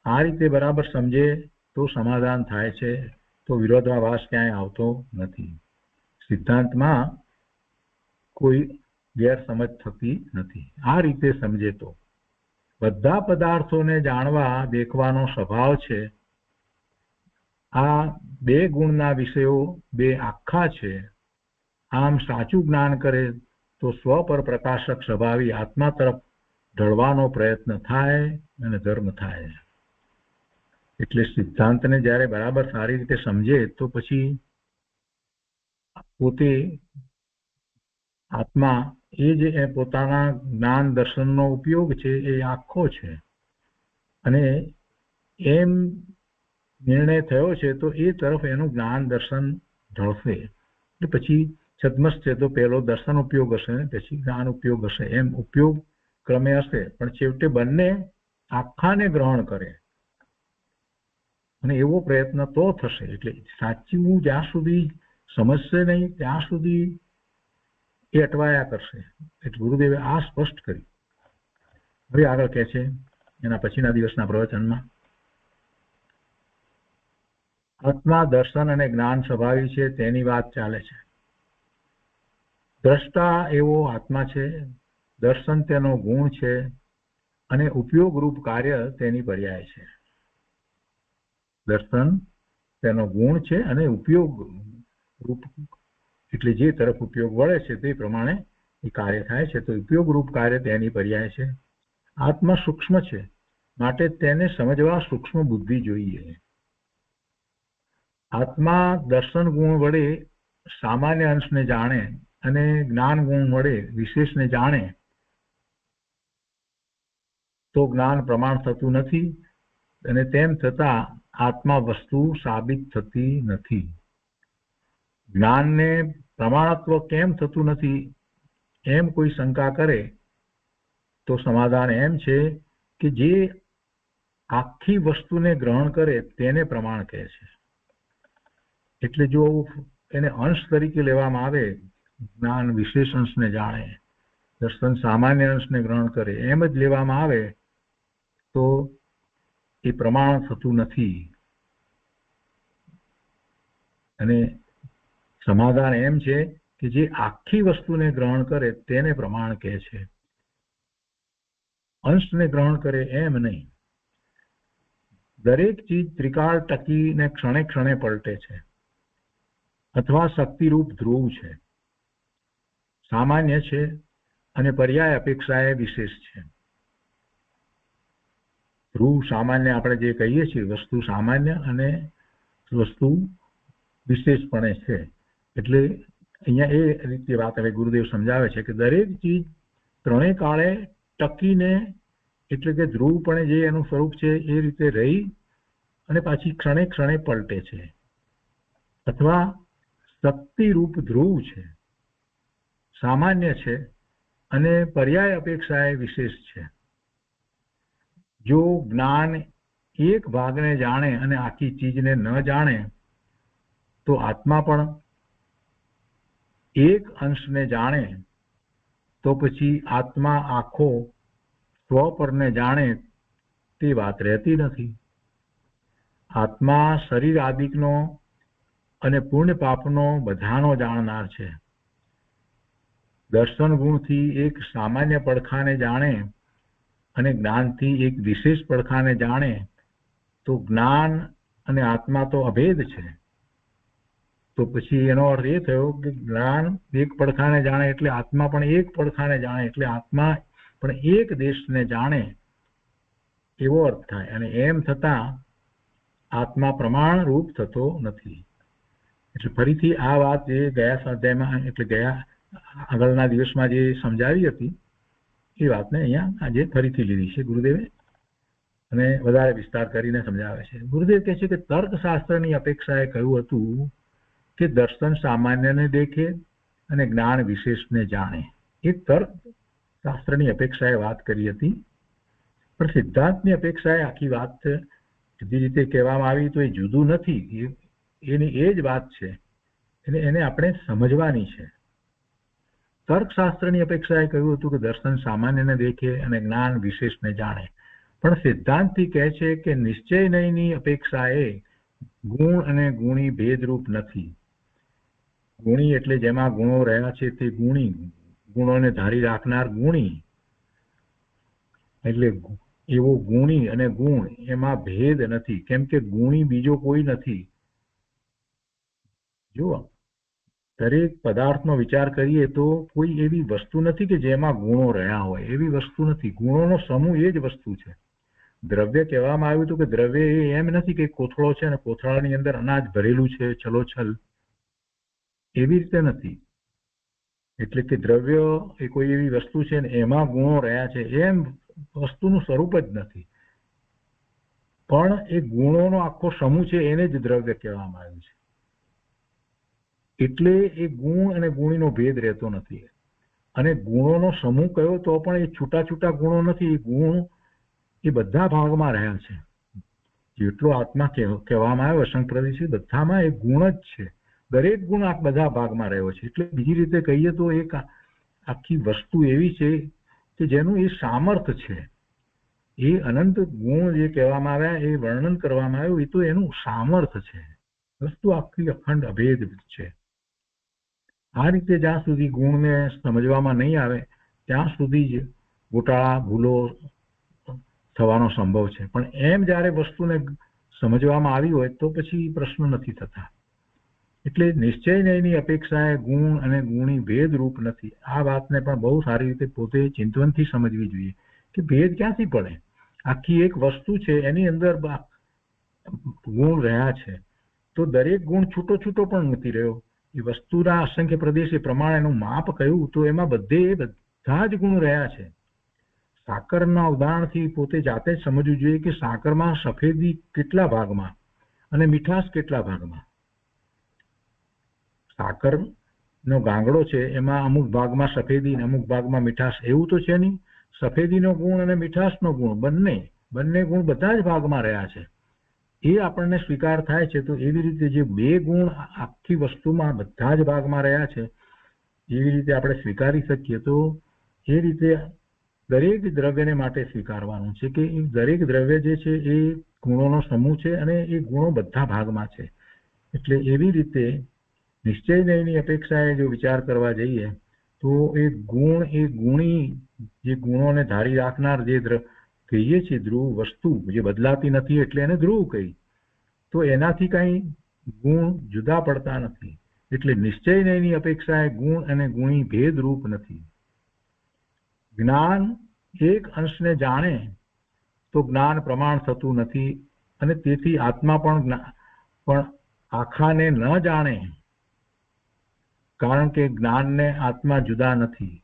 આ રીતે બરાબર સમજે તો સમાધાન થાય છે, તો વિરોધાભાસ ક્યાંય આવતો નથી. સિદ્ધાંતમાં કોઈ ગેરસમજ થતી નથી. આ રીતે સમજે તો બધા પદાર્થોને જાણવા દેખવાનો સ્વભાવ છે. આ બે ગુણના વિષયો બે આખા છે. આમ સાચું જ્ઞાન કરે તો સ્વ પર પ્રકાશક સ્વભાવી આત્મા તરફ ઢળવાનો પ્રયત્ન થાય અને ધર્મ થાય. એટલે સિદ્ધાંતને જ્યારે બરાબર સારી રીતે સમજે તો પછી પોતે આત્મા એ જે પોતાના જ્ઞાન દર્શનનો ઉપયોગ છે એ આખો છે અને એમ નિર્ણય થયો છે તો એ તરફ એનું જ્ઞાન દર્શન ઢળશે. એટલે પછી છદ્મસ છે તો પહેલો દર્શન ઉપયોગ હશે ને પછી જ્ઞાન ઉપયોગ હશે, એમ ઉપયોગ ક્રમે હશે, પણ છેવટે બંને આખાને ગ્રહણ કરે અને એવો પ્રયત્ન તો થશે. એટલે સાચું જ્યાં સુધી સમજશે નહીં ત્યાં સુધી એ અટવાયા કરશે. એટલે ગુરુદેવે આ સ્પષ્ટ કરી. હવે આગળ કહે છે એના પછીના દિવસના પ્રવચનમાં, આત્મા દર્શન અને જ્ઞાન સ્વભાવી છે તેની વાત ચાલે છે. દ્રષ્ટા એવો આત્મા છે, દર્શન તેનો ગુણ છે અને ઉપયોગરૂપ કાર્ય તેની પર્યાય છે. દર્શન તેનો ગુણ છે અને ઉપયોગ રૂપ એટલે જે તરફ ઉપયોગ વળે છે તે પ્રમાણે એ કાર્ય થાય છે, તો ઉપયોગરૂપ કાર્ય તેની પર્યાય છે. આત્મા સૂક્ષ્મ છે માટે તેને સમજવા સૂક્ષ્મ બુદ્ધિ જોઈએ. આત્મા દર્શન ગુણ વડે સામાન્ય અંશને જાણે અને જ્ઞાન ગુણ વડે વિશેષને જાણે તો જ્ઞાન પ્રમાણ થતું નથી અને તેમ છતાં આત્મા વસ્તુ સાબિત થતી નથી. જ્ઞાનને પ્રમાણત્વ કેમ થતું નથી એમ કોઈ શંકા કરે તો સમાધાન એમ છે કે જે આખી વસ્તુને ગ્રહણ કરે તેને પ્રમાણ કહે છે. એટલે જો એને અંશ તરીકે લેવામાં આવે, જ્ઞાન વિશેષ અંશને જાણે, દર્શન સામાન્ય અંશને ગ્રહણ કરે એમ જ લેવામાં આવે તો એ પ્રમાણ થતું નથી. અને સમાધાન એમ છે કે જે આખી વસ્તુને ગ્રહણ કરે તેને પ્રમાણ કહે છે, અંશને ગ્રહણ કરે એમ નહીં. દરેક ચીજ ત્રિકાળ ટકીને ક્ષણે ક્ષણે પલટે છે અથવા શક્તિરૂપ ધ્રુવ છે, સામાન્ય છે અને પર્યાય અપેક્ષાએ વિશેષ છે. ધ્રુવ સામાન્ય આપણે જે કહીએ છીએ વસ્તુ સામાન્ય અને વસ્તુ વિશેષપણે છે. એટલે અહીંયા એ રીતે વાત હવે ગુરુદેવ સમજાવે છે કે દરેક ચીજ ત્રણેય કાળે ટકીને એટલે કે ધ્રુવપણે જે એનું સ્વરૂપ છે એ રીતે રહી અને પાછી ક્ષણે ક્ષણે પલટે છે અથવા શક્તિરૂપ ધ્રુવ છે, સામાન્ય છે અને પર્યાય અપેક્ષાએ વિશેષ છે. જો જ્ઞાન એક ભાગને જાણે અને આખી ચીજને ન જાણે તો આત્મા પણ એક અંશને જાણે તો પછી આત્મા આખો સ્વપરને જાણે તે વાત રહેતી નથી. આત્મા શરીર આદિકનો અને પુણ્ય પાપનો બધાનો જાણનાર છે. દર્શન ગુણથી એક સામાન્ય પડખાને જાણે અને જ્ઞાનથી એક વિશેષ પડખાને જાણે તો જ્ઞાન અને આત્મા તો અભેદ છે. તો પછી એનો અર્થ એ થયો કે જ્ઞાન એક પડખાને જાણે એટલે આત્મા પણ એક પડખાને જાણે એટલે આત્મા પણ એક દેશને જાણે એવો અર્થ થાય. અને એમ થતા આત્મા પ્રમાણ રૂપ થતો નથી. એટલે ફરીથી આ વાત જે ગયા સ્વાધ્યાયમાં એટલે ગયા આગળના દિવસમાં જે સમજાવી હતી એ વાતને અહીંયા આજે ફરીથી લીધી છે ગુરુદેવે અને વધારે વિસ્તાર કરીને સમજાવે છે. ગુરુદેવ કહે છે કે તર્કશાસ્ત્રની અપેક્ષાએ કહ્યું હતું કે દર્શન સામાન્યને દેખે અને જ્ઞાન વિશેષને જાણે. એ તર્ક શાસ્ત્રની અપેક્ષાએ વાત કરી હતી. પણ સિદ્ધાંતની અપેક્ષાએ આખી વાત જુદી રીતે કહેવામાં આવી તો એ જુદું નથી, એની એ જ વાત છે. એને આપણે સમજવાની છે. તર્કશાસ્ત્રની અપેક્ષાએ કહ્યું હતું કે દર્શન સામાન્યને દેખે અને જ્ઞાન વિશેષને જાણે. પણ સિદ્ધાંતથી કહે છે કે નિશ્ચય નયની અપેક્ષાએ ગુણ અને ગુણી ભેદરૂપ નથી. ગુણી એટલે જેમાં ગુણો રહ્યા છે તે ગુણી, ગુણોને ધારી રાખનાર ગુણી. એટલે એવો ગુણી અને ગુણ એમાં ભેદ નથી, કેમ કે ગુણી બીજો કોઈ નથી. જુઓ, દરેક પદાર્થનો વિચાર કરીએ તો કોઈ એવી વસ્તુ નથી કે જેમાં ગુણો રહ્યા હોય, એવી વસ્તુ નથી. ગુણોનો સમૂહ એ જ વસ્તુ છે. દ્રવ્ય કહેવામાં આવ્યું હતું કે દ્રવ્ય એ એમ નથી કે કોથળો છે અને કોથળાની અંદર અનાજ ભરેલું છે છલોછલ, એવી રીતે નથી. એટલે કે દ્રવ્ય એ કોઈ એવી વસ્તુ છે ને એમાં ગુણો રહ્યા છે એમ વસ્તુનું સ્વરૂપ જ નથી. પણ એ ગુણોનો આખો સમૂહ છે એને જ દ્રવ્ય કહેવામાં આવ્યું છે. એટલે એ ગુણ અને ગુણીનો ભેદ રહેતો નથી. અને ગુણોનો સમૂહ કયો તો પણ એ છૂટા છૂટા ગુણો નથી. ગુણ એ બધા ભાગમાં રહ્યા છે. જેટલો આત્મા કહેવામાં આવ્યો અસંગ પ્રદેશી બધામાં એ ગુણ જ છે. દરેક ગુણ આ બધા ભાગમાં રહ્યો છે. એટલે બીજી રીતે કહીએ તો એક આખી વસ્તુ એવી છે કે જેનું એ સામર્થ છે. એ અનંત ગુણ જે કહેવામાં આવ્યા એ વર્ણન કરવામાં આવ્યું એ તો એનું સામર્થ છે. વસ્તુ આખી અખંડ અભેદ છે. આ રીતે જ્યાં સુધી ગુણને સમજવામાં નહીં આવે ત્યાં સુધી જ ગોટાળા ભૂલો થવાનો સંભવ છે. પણ એમ જ્યારે વસ્તુને સમજવામાં આવી હોય તો પછી પ્રશ્ન નથી થતા. એટલે નિશ્ચય નયની અપેક્ષાએ ગુણ અને ગુણી ભેદ રૂપ નથી. આ વાતને પણ બહુ સારી રીતે પોતે ચિંતવનથી સમજવી જોઈએ કે ભેદ ક્યાંથી પડે. આખી એક વસ્તુ છે એની અંદર ગુણ રહ્યા છે તો દરેક ગુણ છૂટો છૂટો પણ નથી રહ્યો. એ વસ્તુના અસંખ્ય પ્રદેશે પ્રમાણે એનું માપ કહ્યું તો એમાં બધા જ ગુણ રહ્યા છે. સાકરના ઉદાહરણથી પોતે જાતે જ સમજવું જોઈએ કે સાકરમાં સફેદી કેટલા ભાગમાં અને મીઠાશ કેટલા ભાગમાં. સાકરનો ગાંગડો છે એમાં અમુક ભાગમાં સફેદી અમુક ભાગમાં મીઠાશ, એવું તો છે નહીં. સફેદીનો ગુણ અને મીઠાશનો ગુણ બંને ગુણ બધા જ ભાગમાં રહ્યા છે. એ આપણને સ્વીકાર થાય છે. તો એવી રીતે જે બે ગુણ આખી વસ્તુમાં બધા જ ભાગમાં રહ્યા છે એવી રીતે આપણે સ્વીકારી શકીએ તો એ રીતે દરેક દ્રવ્યને માટે સ્વીકારવાનું છે કે દરેક દ્રવ્ય જે છે એ ગુણોનો સમૂહ છે અને એ ગુણો બધા ભાગમાં છે. એટલે એવી રીતે નિશ્ચય નયની અપેક્ષાએ જો વિચાર કરવા જઈએ તો એ ગુણ એ ગુણી જે ગુણોને ધારી રાખનાર જે કહીએ છીએ ધ્રુવ વસ્તુ જે બદલાતી નથી એટલે એને ધ્રુવ કહી, તો એનાથી કઈ ગુણ જુદા પડતા નથી. એટલે નિશ્ચય નયની અપેક્ષાએ ગુણ અને ગુણી ભેદ રૂપ નથી. જ્ઞાન એક અંશને જાણે તો જ્ઞાન પ્રમાણ થતું નથી અને તેથી આત્મા પણ આખાને ન જાણે, કારણ કે જ્ઞાનને આત્મા જુદા નથી.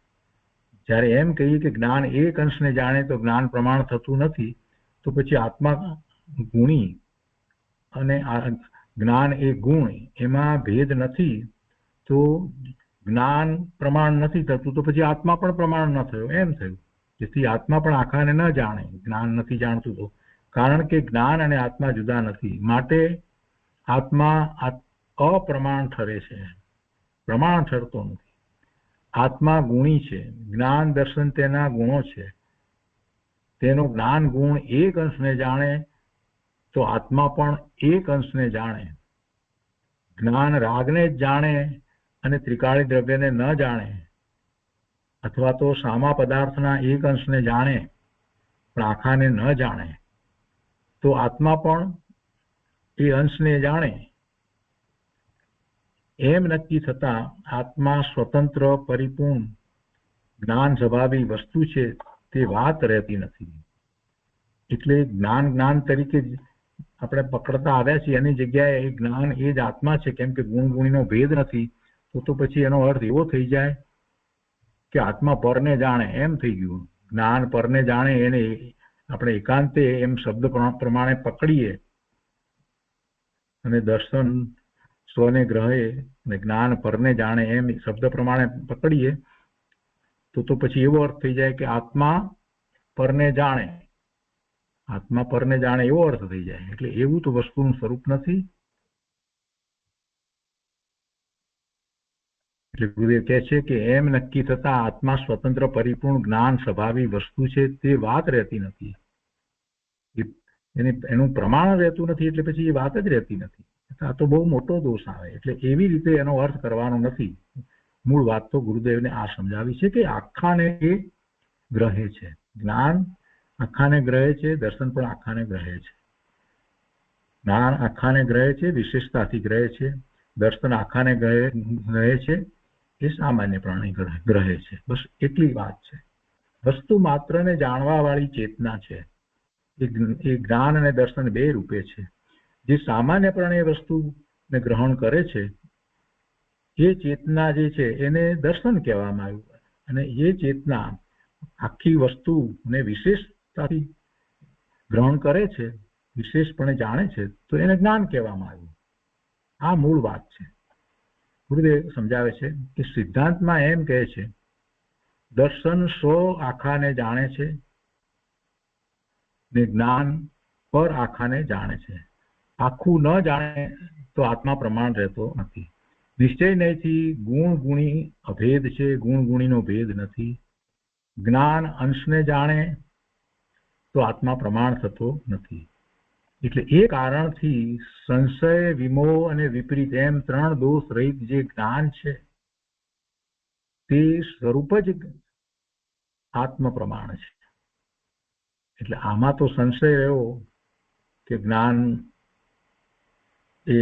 જ્યારે એમ કહીએ કે જ્ઞાન એક અંશને જાણે તો જ્ઞાન પ્રમાણ થતું નથી તો પછી આત્મા ગુણી અને જ્ઞાન એ ગુણ એમાં ભેદ નથી તો જ્ઞાન પ્રમાણ નથી થતું તો પછી આત્મા પણ પ્રમાણ ન થયો એમ થયું. જેથી આત્મા પણ આખાને ન જાણે, જ્ઞાન નથી જાણતું તો, કારણ કે જ્ઞાન અને આત્મા જુદા નથી. માટે આત્મા અપ્રમાણ ઠરે છે, પ્રમાણ ઠરતો નથી. આત્મા ગુણી છે, જ્ઞાન દર્શન તેના ગુણો છે. તેનો જ્ઞાન ગુણ એક અંશને જાણે તો આત્મા પણ એક અંશને જાણે. જ્ઞાન રાગને જ જાણે અને ત્રિકાળી દ્રવ્યને ન જાણે, અથવા તો સામા પદાર્થના એક અંશને જાણે પણ આખાને ન જાણે, તો આત્મા પણ એ અંશને જાણે. એમ નક્કી થતા આત્મા સ્વતંત્ર પરિપૂર્ણ જ્ઞાન સ્વભાવી વસ્તુ છે તે વાત રહેતી નથી. એટલે જ્ઞાન તરીકે આપણે પકડતા આવ્યા છીએ એની જગ્યાએ એ જ્ઞાન એ જ આત્મા છે, કેમ કે ગુણ ગુણીનો ભેદ નથી. તો પછી એનો અર્થ એવો થઈ જાય કે આત્મા પરને જાણે એમ થઈ ગયું. જ્ઞાન પરને જાણે એને આપણે એકાંતે એમ શબ્દ પ્રમાણે પકડીએ અને દર્શન સ્વને ગ્રહે અને જ્ઞાન પરને જાણે એમ શબ્દ પ્રમાણે પકડીએ તો પછી એવો અર્થ થઈ જાય કે આત્મા પરને જાણે. આત્મા પરને જાણે એવો અર્થ થઈ જાય. એટલે એવું તો વસ્તુનું સ્વરૂપ નથી. એટલે ગુરુદેવ કહે છે કે એમ નક્કી થતા આત્મા સ્વતંત્ર પરિપૂર્ણ જ્ઞાન સ્વભાવી વસ્તુ છે તે વાત રહેતી નથી. એનું પ્રમાણ રહેતું નથી, એટલે પછી એ વાત જ રહેતી નથી. આ તો બહુ મોટો દોષ આવે. એટલે એવી રીતે એનો અર્થ કરવાનો નથી. મૂળ વાત તો ગુરુદેવને આ સમજાવી છે કે આખાને એ ગ્રહે છે. જ્ઞાન આખાને ગ્રહે છે, દર્શન પણ આખાને ગ્રહે છે. જ્ઞાન આખાને ગ્રહે છે, વિશેષતાથી ગ્રહે છે. દર્શન આખાને ગ્રહે છે, એ સામાન્ય પ્રાણી ગ્રહે છે. બસ એટલી વાત છે. વસ્તુ માત્રને જાણવા વાળી ચેતના છે. એ જ્ઞાન અને દર્શન બે રૂપે છે. જે સામાન્ય પ્રાણી વસ્તુને ગ્રહણ કરે છે એ ચેતના જે છે એને દર્શન કહેવામાં આવ્યું. અને એ ચેતના આખી વસ્તુને વિશેષતાથી ગ્રહણ કરે છે, વિશેષપણે જાણે છે, તો એને જ્ઞાન કહેવામાં આવ્યું. આ મૂળ વાત છે. ગુરુદેવ સમજાવે છે કે સિદ્ધાંતમાં એમ કહે છે દર્શન સ્વ આખાને જાણે છે ને જ્ઞાન પર આખાને જાણે છે. આખું ન જાણે તો આત્મા પ્રમાણ રહેતો નથી. નિશ્ચય નહીંથી ગુણ ગુણી અભેદ છે, ગુણ ગુણીનો ભેદ નથી. જ્ઞાન અંશને જાણે તો આત્મા પ્રમાણ થતો નથી. એટલે એ કારણથી સંશય, વિમોહ અને વિપરીત એમ ત્રણ દોષ રહિત જે જ્ઞાન છે તે સ્વરૂપ જ આત્મ પ્રમાણ છે. એટલે આમાં તો સંશય એવો કે જ્ઞાન એ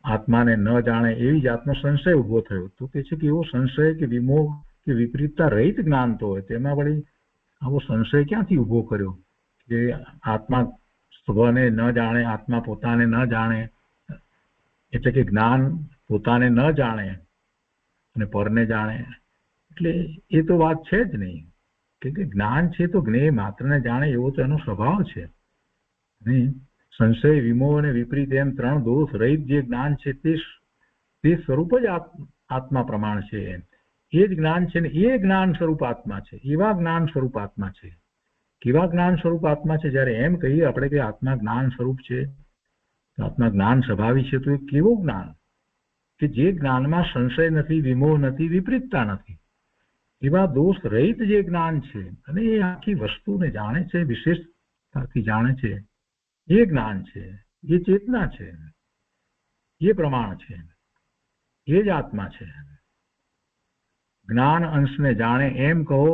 આત્માને ન જાણે એવી જાતનો સંશય ઉભો થયો. તો કે છે કે એવો સંશય કે વિમોહ કે વિપરીતતા રહિત જ્ઞાન તો હોય, તેમાં વળી આવો સંશય ક્યાંથી ઉભો કર્યો કે આત્મા સ્વને ન જાણે, આત્મા પોતાને ન જાણે. એટલે કે જ્ઞાન પોતાને ન જાણે અને પરને જાણે. એટલે એ તો વાત છે જ નહીં. કે જ્ઞાન છે તો જ્ઞેય માત્રને જાણે એવો તો એનો સ્વભાવ છે નહીં. સંશય, વિમોહ અને વિપરીત એમ ત્રણ દોષ રહિત જે જ્ઞાન છે તે સ્વરૂપ જ આત્મા પ્રમાણ છે. એ જ જ્ઞાન છે ને એ જ્ઞાન સ્વરૂપ આત્મા છે. એવા જ્ઞાન સ્વરૂપ આત્મા છે. કેવા જ્ઞાન સ્વરૂપ આત્મા છે? જયારે એમ કહીએ આપણે કે આત્મા જ્ઞાન સ્વરૂપ છે, આત્મા જ્ઞાન સ્વભાવી છે, તો એ કેવું જ્ઞાન કે જે જ્ઞાનમાં સંશય નથી, વિમોહ નથી, વિપરીતતા નથી. એવા દોષ રહિત જે જ્ઞાન છે અને એ આખી વસ્તુને જાણે છે, વિશેષતાથી જાણે છે, એ જ્ઞાન છે, એ ચેતના છે, એ પ્રમાણ છે, એ જ આત્મા છે. જ્ઞાન અંશને જાણે એમ કહો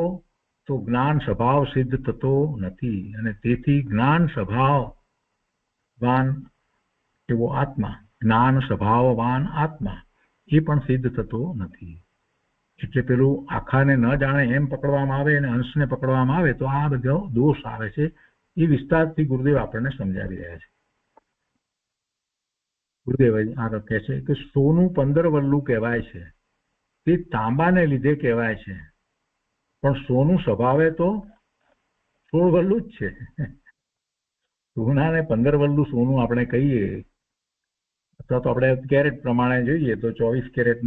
તો જ્ઞાન સ્વભાવ સિદ્ધ થતો નથી. અને તેથી જ્ઞાન સ્વભાવવાન એવો આત્મા, જ્ઞાન સ્વભાવવાન આત્મા એ પણ સિદ્ધ થતો નથી. એટલે પેલું આખાને ન જાણે એમ પકડવામાં આવે અને અંશને પકડવામાં આવે તો આ બધો દોષ આવે છે. એ વિસ્તારથી ગુરુદેવ આપણને સમજાવી રહ્યા છે. ગુરુદેવ આગળ કહે છે કે સોનું 15 વલ્લું કહેવાય છે, તે તાંબાને લીધે કહેવાય છે, પણ સોનું સ્વભાવે તો 16 વલ્લું જ છે. સોનાને 15 વલ્લું સોનું આપણે કહીએ, અથવા તો આપણે કેરેટ પ્રમાણે જોઈએ તો 24 કેરેટ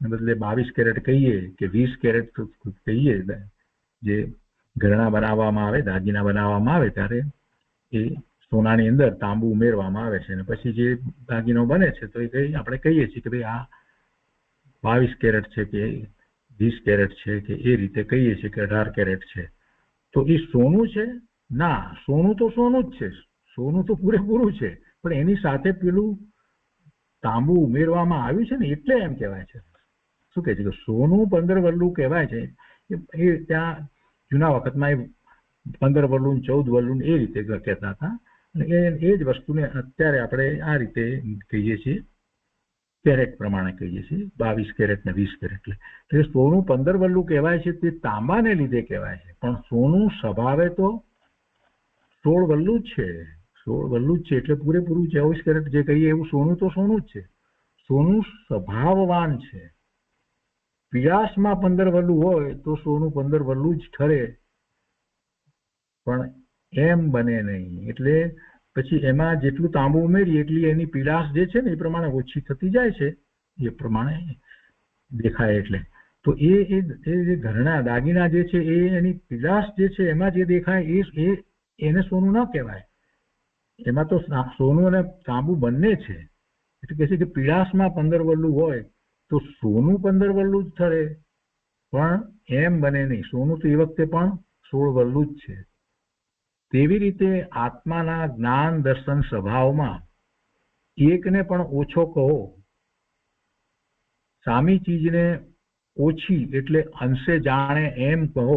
બદલે 22 કેરેટ કહીએ કે 20 કેરેટ કહીએ. જે ઘરેણાં બનાવવામાં આવે, દાગીના બનાવવામાં આવે ત્યારે એ સોનાની અંદર તાંબુ ઉમેરવામાં આવે છે અને પછી જે દાગીનો બને છે તો એ આપણે કહીએ છીએ કે ભાઈ આ 22 કેરેટ છે કે 20 કેરેટ છે કે એ રીતે કહીએ છીએ કે 18 કેરેટ છે, તો એ સોનું છે? ના, સોનું તો સોનું જ છે, સોનું તો પૂરેપૂરું છે, પણ એની સાથે પેલું તાંબુ ઉમેરવામાં આવ્યું છે ને એટલે એમ કહેવાય છે. શું કહે છે કે સોનું 15 વલ્લું કહેવાય છે. એ ત્યાં જૂના વખતમાં એ 15 વલ્લું 14 વલ્લું એ રીતે કહેતા હતા. એ જ વસ્તુને અત્યારે આપણે આ રીતે કહીએ છીએ, કેરેટ પ્રમાણે કહીએ છીએ, 22 કેરેટ ને 20 કેરેટ. એટલે સોનું 15 વલ્લું કહેવાય છે તે તાંબાને લીધે કહેવાય છે, પણ સોનું સ્વભાવે તો 16 વલ્લું જ છે, 16 વલ્લું જ છે, એટલે પૂરેપૂરું 24 કેરેટ જે કહીએ એવું સોનું તો સોનું જ છે. સોનું સ્વભાવવાન છે. પીળાશમાં 15 વલ્લું હોય તો સોનું 15 વલ્લું જ ઠરે, પણ એમ બને નહીં. એટલે પછી એમાં જેટલું તાંબુ ઉમેરીએ એટલી એની પીળાશ જે છે ને એ પ્રમાણે ઓછી થતી જાય છે, એ પ્રમાણે દેખાય. એટલે તો એ ઘરના દાગીના જે છે એ એની પીળાશ જે છે એમાં જે દેખાય એ એને સોનું ન કહેવાય. એમાં તો સોનું અને તાંબુ બંને છે. એટલે કે છે કે પીળાશમાં 15 વલ્લું હોય તો સોનું 15 વલ્લું જ ઠરે, પણ એમ બને નહીં. સોનું તો એ વખતે પણ 16 વલ્લું જ છે. તેવી રીતે આત્માના જ્ઞાન દર્શન સ્વભાવમાં એકને પણ ઓછો કહો, સામી ચીજને ઓછી એટલે અંશે જાણે એમ કહો,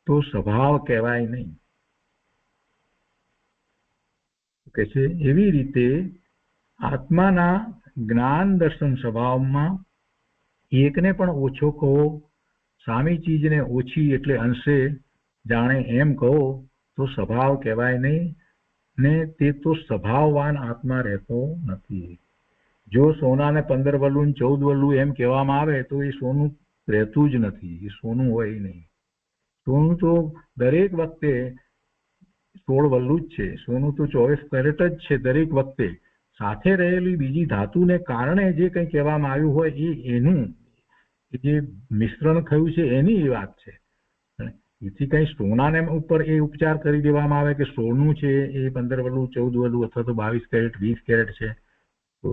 તો સ્વભાવ કહેવાય નહીં. કે છે એવી રીતે આત્માના જ્ઞાન દર્શન સ્વભાવમાં એકને પણ ઓછો કહો, સામી ચીજને ઓછી એટલે અંશે જાણે એમ કહો, તો સ્વભાવ કહેવાય નહીં, ને તે તો સ્વભાવવાન આત્મા રહેતો નથી. જો સોનાને 15 વલ્લું 14 વલ્લું એમ કહેવામાં આવે તો એ સોનું રહેતું જ નથી, એ સોનું હોય નહીં. સોનું તો દરેક વખતે 16 વલ્લું જ છે, સોનું તો 24 કેરેટ જ છે દરેક વખતે. સાથે રહેલી બીજી ધાતુને કારણે જે કંઈ કહેવામાં આવ્યું હોય એ એનું જે મિશ્રણ થયું છે એની વાત છે. એથી કઈ સોનાને ઉપર એ ઉપચાર કરી દેવામાં આવે કે સોનું છે એ 15 વલ્લું 14 વલ્લું અથવા તો 22 કેરેટ 20 કેરેટ છે, તો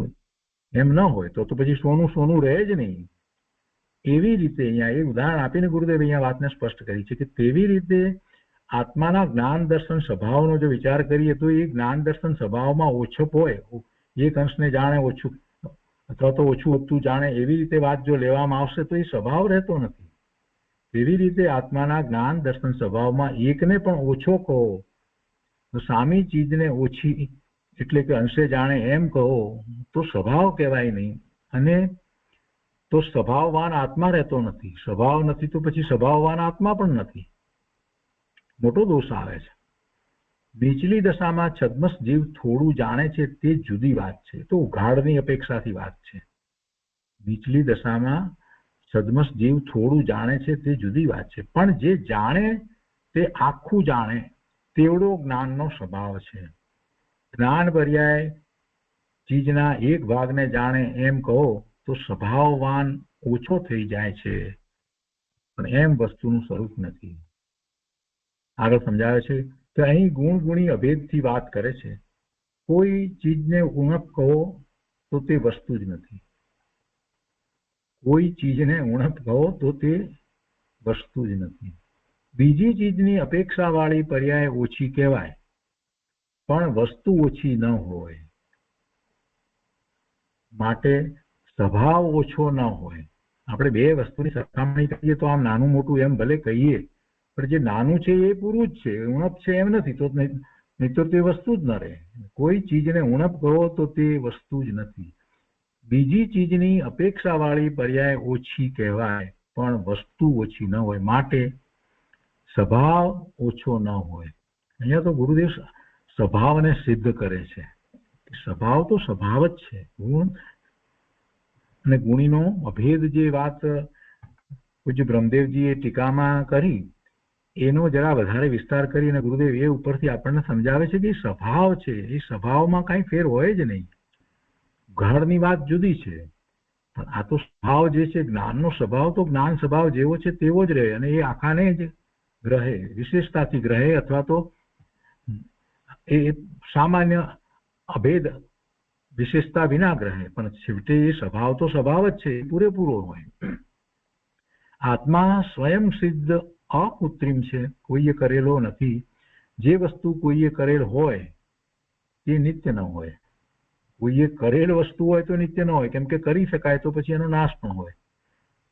એમ ન હોય તો પછી સોનું સોનું રહે જ નહીં. એવી રીતે અહીંયા એ ઉદાહરણ આપીને ગુરુદેવ અહીંયા વાતને સ્પષ્ટ કરી છે કે તેવી રીતે આત્માના જ્ઞાન દર્શન સ્વભાવનો જો વિચાર કરીએ તો એ જ્ઞાન દર્શન સ્વભાવમાં ઓછો હોય, એક અંશને જાણે ઓછું અથવા તો ઓછું વધતું જાણે એવી રીતે વાત જો લેવામાં આવશે તો એ સ્વભાવ રહેતો નથી. એવી રીતે આત્માના જ્ઞાન દર્શન સ્વભાવમાં એકને પણ ઓછો કહો, તો સામી ચીજને ઓછી એટલે કે અંશે જાણે એમ કહો, તો સ્વભાવ કહેવાય નહીં, અને તો સ્વભાવવાન આત્મા રહેતો નથી. સ્વભાવ નથી તો પછી સ્વભાવવાન આત્મા પણ નથી. મોટો દોષ આવે છે. નીચલી દશામાં છદ્મસ જીવ થોડું જાણે છે તે જુદી વાત છે, તો ઉઘાડની અપેક્ષાથી વાત છે. નીચલી દશામાં છદ્મસ જીવ થોડું જાણે છે તે જુદી વાત છે, પણ જે જાણે તે આખું જાણે તેવડો જ્ઞાનનો સ્વભાવ છે. જ્ઞાન પર્યાય ચીજના એક ભાગને જાણે એમ કહો તો સ્વભાવવાન ઓછો થઈ જાય છે, પણ એમ વસ્તુનું સ્વરૂપ નથી. આગળ સમજાવે છે કે અહીં ગુણ ગુણી અભેદથી વાત કરે છે. કોઈ ચીજને ઉણપ કહો તો તે વસ્તુ જ નથી, કોઈ ચીજને ઉણપ કહો તો તે વસ્તુ જ નથી. બીજી ચીજની અપેક્ષા વાળી પર્યાય ઓછી કહેવાય, પણ વસ્તુ ઓછી ન હોય, માટે સ્વભાવ ઓછો ન હોય. આપણે બે વસ્તુની સરખામણી કરીએ તો આમ નાનું મોટું એમ ભલે કહીએ, પણ જે નાનું છે એ પૂરું જ છે, ઉણપ છે એમ નથી, તો નહીં તો તે વસ્તુ જ ન રહે. કોઈ ચીજને ઉણપ કહો તો તે વસ્તુ જ નથી. બીજી ચીજની અપેક્ષા વાળી પર્યાય ઓછી કહેવાય, પણ વસ્તુ ઓછી ન હોય, માટે સ્વભાવ ઓછો ન હોય. અહીંયા તો ગુરુદેવ સ્વભાવને સિદ્ધ કરે છે. સ્વભાવ તો સ્વભાવ જ છે. ગુણ અને ગુણીનો અભેદ જે વાત પૂજ્ય બ્રહ્મદેવજીએ ટીકામાં કરી એનો જરા વધારે વિસ્તાર કરીને ગુરુદેવ એ ઉપરથી આપણને સમજાવે છે કે સ્વભાવ છે, એ સ્વભાવમાં કાંઈ ફેર હોય જ નહીં. ઘરની વાત જુદી છે, પણ આ તો સ્વભાવ જે છે, જ્ઞાનનો સ્વભાવ તો જ્ઞાન સ્વભાવ જેવો છે તેવો જ રહે, અને એ આખાને જ ગ્રહે, વિશેષતાથી ગ્રહે, અથવા તો એ સામાન્ય અભેદ વિશેષતા વિના ગ્રહે, પણ છેવટે એ સ્વભાવ તો સ્વભાવ જ છે, પૂરેપૂરો હોય. આત્મા સ્વયં સિદ્ધ અકૃત્રિમ છે, કોઈએ કરેલો નથી. જે વસ્તુ કોઈએ કરેલ હોય તે નિત્ય ન હોય. કોઈએ કરેલ વસ્તુ હોય તો નિત્ય ન હોય, કેમ કે કરી શકાય તો પછી એનો નાશ ન હોય.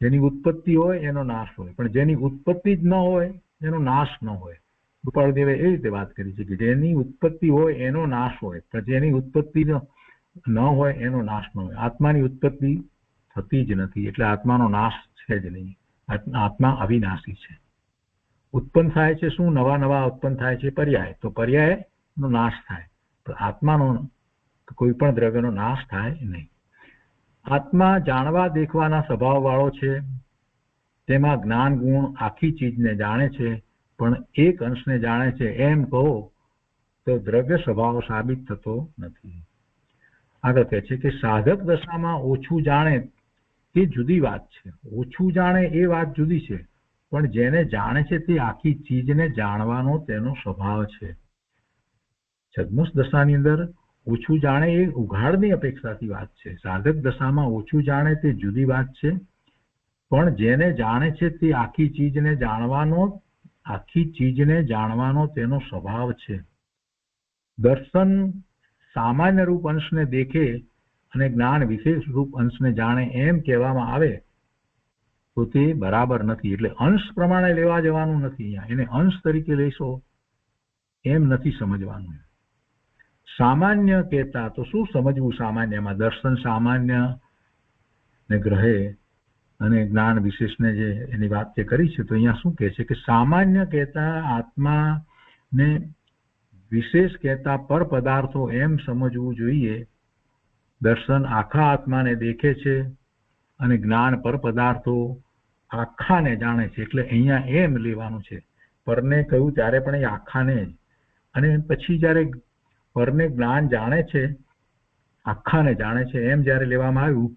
જેની ઉત્પત્તિ હોય એનો નાશ હોય, પણ જેની ઉત્પત્તિ જ ન હોય એનો નાશ ન હોય. ગોપાળદેવે એ રીતે વાત કરી છે કે જેની ઉત્પત્તિ હોય એનો નાશ હોય, પણ જેની ઉત્પત્તિ ન હોય એનો નાશ ન હોય. આત્માની ઉત્પત્તિ થતી જ નથી, એટલે આત્માનો નાશ છે જ નહીં. આત્મા અવિનાશી છે. ઉત્પન્ન થાય છે શું? નવા નવા ઉત્પન્ન થાય છે પર્યાય, તો પર્યાયનો નાશ થાય, પણ આત્માનો કોઈ પણ દ્રવ્યનો નાશ થાય નહીં. આત્મા જાણવા દેખવાના સ્વભાવ વાળો છે. તેમાં જ્ઞાન ગુણ આખી ચીજને જાણે છે, પણ એક અંશને જાણે છે એમ કહો તો દ્રવ્ય સ્વભાવ સાબિત થતો નથી. આગળ કહે છે કે સાધક દશામાં ઓછું જાણે તે જુદી વાત છે. ઓછું જાણે એ વાત જુદી છે, પણ જેને જાણે છે તે આખી ચીજને જાણવાનો તેનો સ્વભાવ છે. છદ્મસ દશાની અંદર ઓછું જાણે એ ઉઘાડની અપેક્ષાથી વાત છે. સાધક દશામાં ઓછું જાણે તે જુદી વાત છે, પણ જેને જાણે છે તે આખી ચીજને જાણવાનો તેનો સ્વભાવ છે. દર્શન સામાન્ય રૂપ અંશને દેખે અને જ્ઞાન વિશેષ રૂપ અંશને જાણે એમ કહેવામાં આવે તો તે બરાબર નથી. એટલે અંશ પ્રમાણે લેવા જવાનું નથી. એને અંશ તરીકે લેશો એમ નથી સમજવાનું. સામાન્ય કહેતા તો શું સમજવું? સામાન્યમાં દર્શન સામાન્ય ને ગ્રહે અને જ્ઞાન વિશેષને જે એની વાત જે કરી છે, તો અહીંયા શું કહે છે કે સામાન્ય કહેતા આત્માને વિશેષ કહેતા પર પદાર્થો એમ સમજવું જોઈએ. દર્શન આખા આત્માને દેખે છે અને જ્ઞાન પર પદાર્થો આખાને જાણે છે. એટલે અહીંયા એમ લેવાનું છે. પરને કહ્યું ત્યારે પણ એ આખાને જ, અને પછી જ્યારે પરને જ્ઞાન જાણે છે, આખાને જાણે છે એમ જ્યારે લેવામાં આવ્યું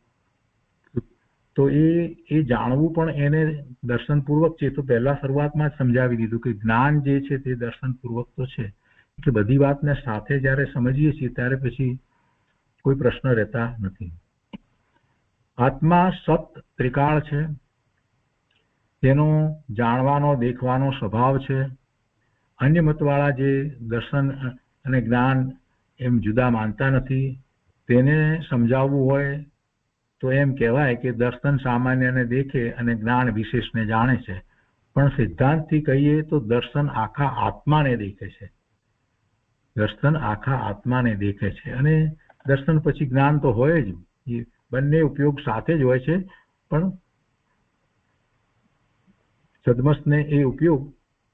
તો એ જાણવું પણ એને દર્શનપૂર્વક છે. તો પહેલા શરૂઆતમાં જ સમજાવી દીધું કે જ્ઞાન જે છે તે દર્શનપૂર્વક તો છે. એટલે બધી વાતને સાથે જ્યારે સમજીએ છીએ ત્યારે પછી કોઈ પ્રશ્ન રહેતા નથી. આત્મા સત ત્રિકાળ છે. તેનો જાણવાનો દેખવાનો સ્વભાવ છે. અન્ય મતવાળા જે દર્શન અને જ્ઞાન એમ જુદા માનતા નથી, તેને સમજાવવું હોય તો એમ કહેવાય કે દર્શન સામાન્યને દેખે અને જ્ઞાન વિશેષને જાણે છે. પણ સિદ્ધાંતથી કહીએ તો દર્શન આખા આત્માને દેખે છે. દર્શન આખા આત્માને દેખે છે અને દર્શન પછી જ્ઞાન તો હોય જ. એ બંને ઉપયોગ સાથે જ હોય છે, પણ સદમસ્તને એ ઉપયોગ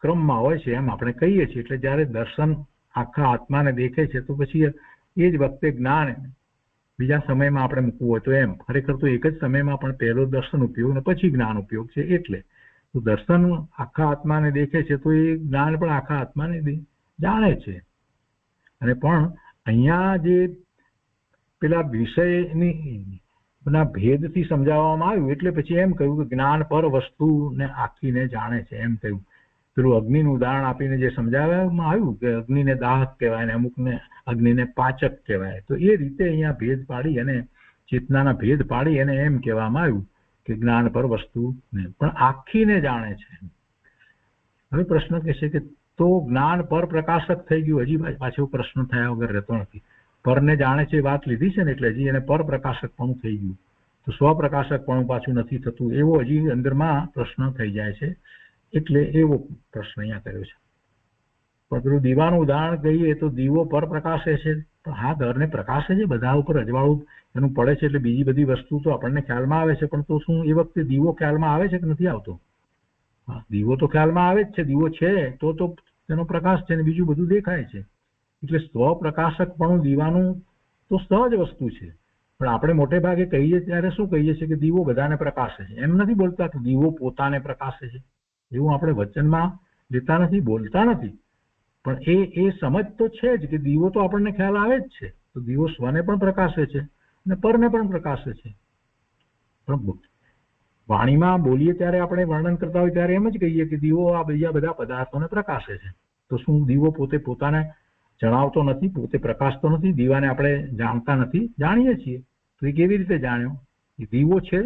ક્રમમાં હોય છે એમ આપણે કહીએ છીએ. એટલે જ્યારે દર્શન આખા આત્માને દેખે છે તો પછી એ જ વખતે જ્ઞાન બીજા સમયમાં આપણે મૂકવું હોય તો એમ ખરેખર તો એક જ સમયમાં પણ પહેલો દર્શન ઉપયોગ અને પછી જ્ઞાન ઉપયોગ છે. એટલે તો દર્શન આખા આત્માને દેખે છે તો એ જ્ઞાન પણ આખા આત્માને જાણે છે. અને પણ અહીંયા જે પેલા વિષયની ભેદથી સમજાવવામાં આવ્યું એટલે પછી એમ કહ્યું કે જ્ઞાન પર વસ્તુને આખીને જાણે છે એમ કહ્યું. પેલું અગ્નિનું ઉદાહરણ આપીને જે સમજાવવામાં આવ્યું કે અગ્નિને દાહક કહેવાય અને અમુકને અગ્નિને પાચક કહેવાય, તો એ રીતે અહીંયા ભેદ પાડી અને ચેતનાના ભેદ પાડી અને એમ કહેવામાં આવ્યું કે જ્ઞાન પર વસ્તુને પણ આખીને જાણે છે. હવે પ્રશ્ન કહેશે કે તો જ્ઞાન પર પ્રકાશક થઈ ગયું. હજી પાછો પ્રશ્ન થયા વગર રહેતો નથી. પરને જાણે છે વાત લીધી છે ને એટલે હજી એને પર પ્રકાશકપણું થઈ ગયું, તો સ્વપ્રકાશકપણું પાછું નથી થતું એવો હજી અંદરમાં પ્રશ્ન થઈ જાય છે. એટલે એવો પ્રશ્ન અહીંયા કર્યો છે. પણ પેલું દીવાનું ઉદાહરણ કહીએ તો દીવો પર પ્રકાશે છે, પણ હા ઘરને પ્રકાશે છે, બધા ઉપર અજવાળું એનું પડે છે એટલે બીજી બધી વસ્તુ તો આપણને ખ્યાલમાં આવે છે, પણ તો શું એ વખતે દીવો ખ્યાલમાં આવે છે કે નથી આવતો? હા, દીવો તો ખ્યાલમાં આવે જ છે. દીવો છે તો તેનો પ્રકાશ છે ને બીજું બધું દેખાય છે. એટલે સ્વપ્રકાશકપણું દીવાનું તો સહજ વસ્તુ છે. પણ આપણે મોટે ભાગે કહીએ ત્યારે શું કહીએ છીએ કે દીવો બધાને પ્રકાશે છે. એમ નથી બોલતા કે દીવો પોતાને પ્રકાશે છે. એવું આપણે વચનમાં લેતા નથી, બોલતા નથી. પણ એ સમજ તો છે જ કે દીવો તો આપણને ખ્યાલ આવે જ છે. તો દીવો સ્વને પણ પ્રકાશે છે અને પરને પણ પ્રકાશે છે. પણ વાણીમાં બોલીએ ત્યારે આપણે વર્ણન કરતા હોય ત્યારે એમ જ કહીએ કે દીવો આ બીજા બધા પદાર્થોને પ્રકાશે છે. તો શું દીવો પોતે પોતાને જણાવતો નથી, પોતે પ્રકાશતો નથી? દીવાને આપણે જાણતા નથી? જાણીએ છીએ. તો એ કેવી રીતે જાણ્યો? એ દીવો છે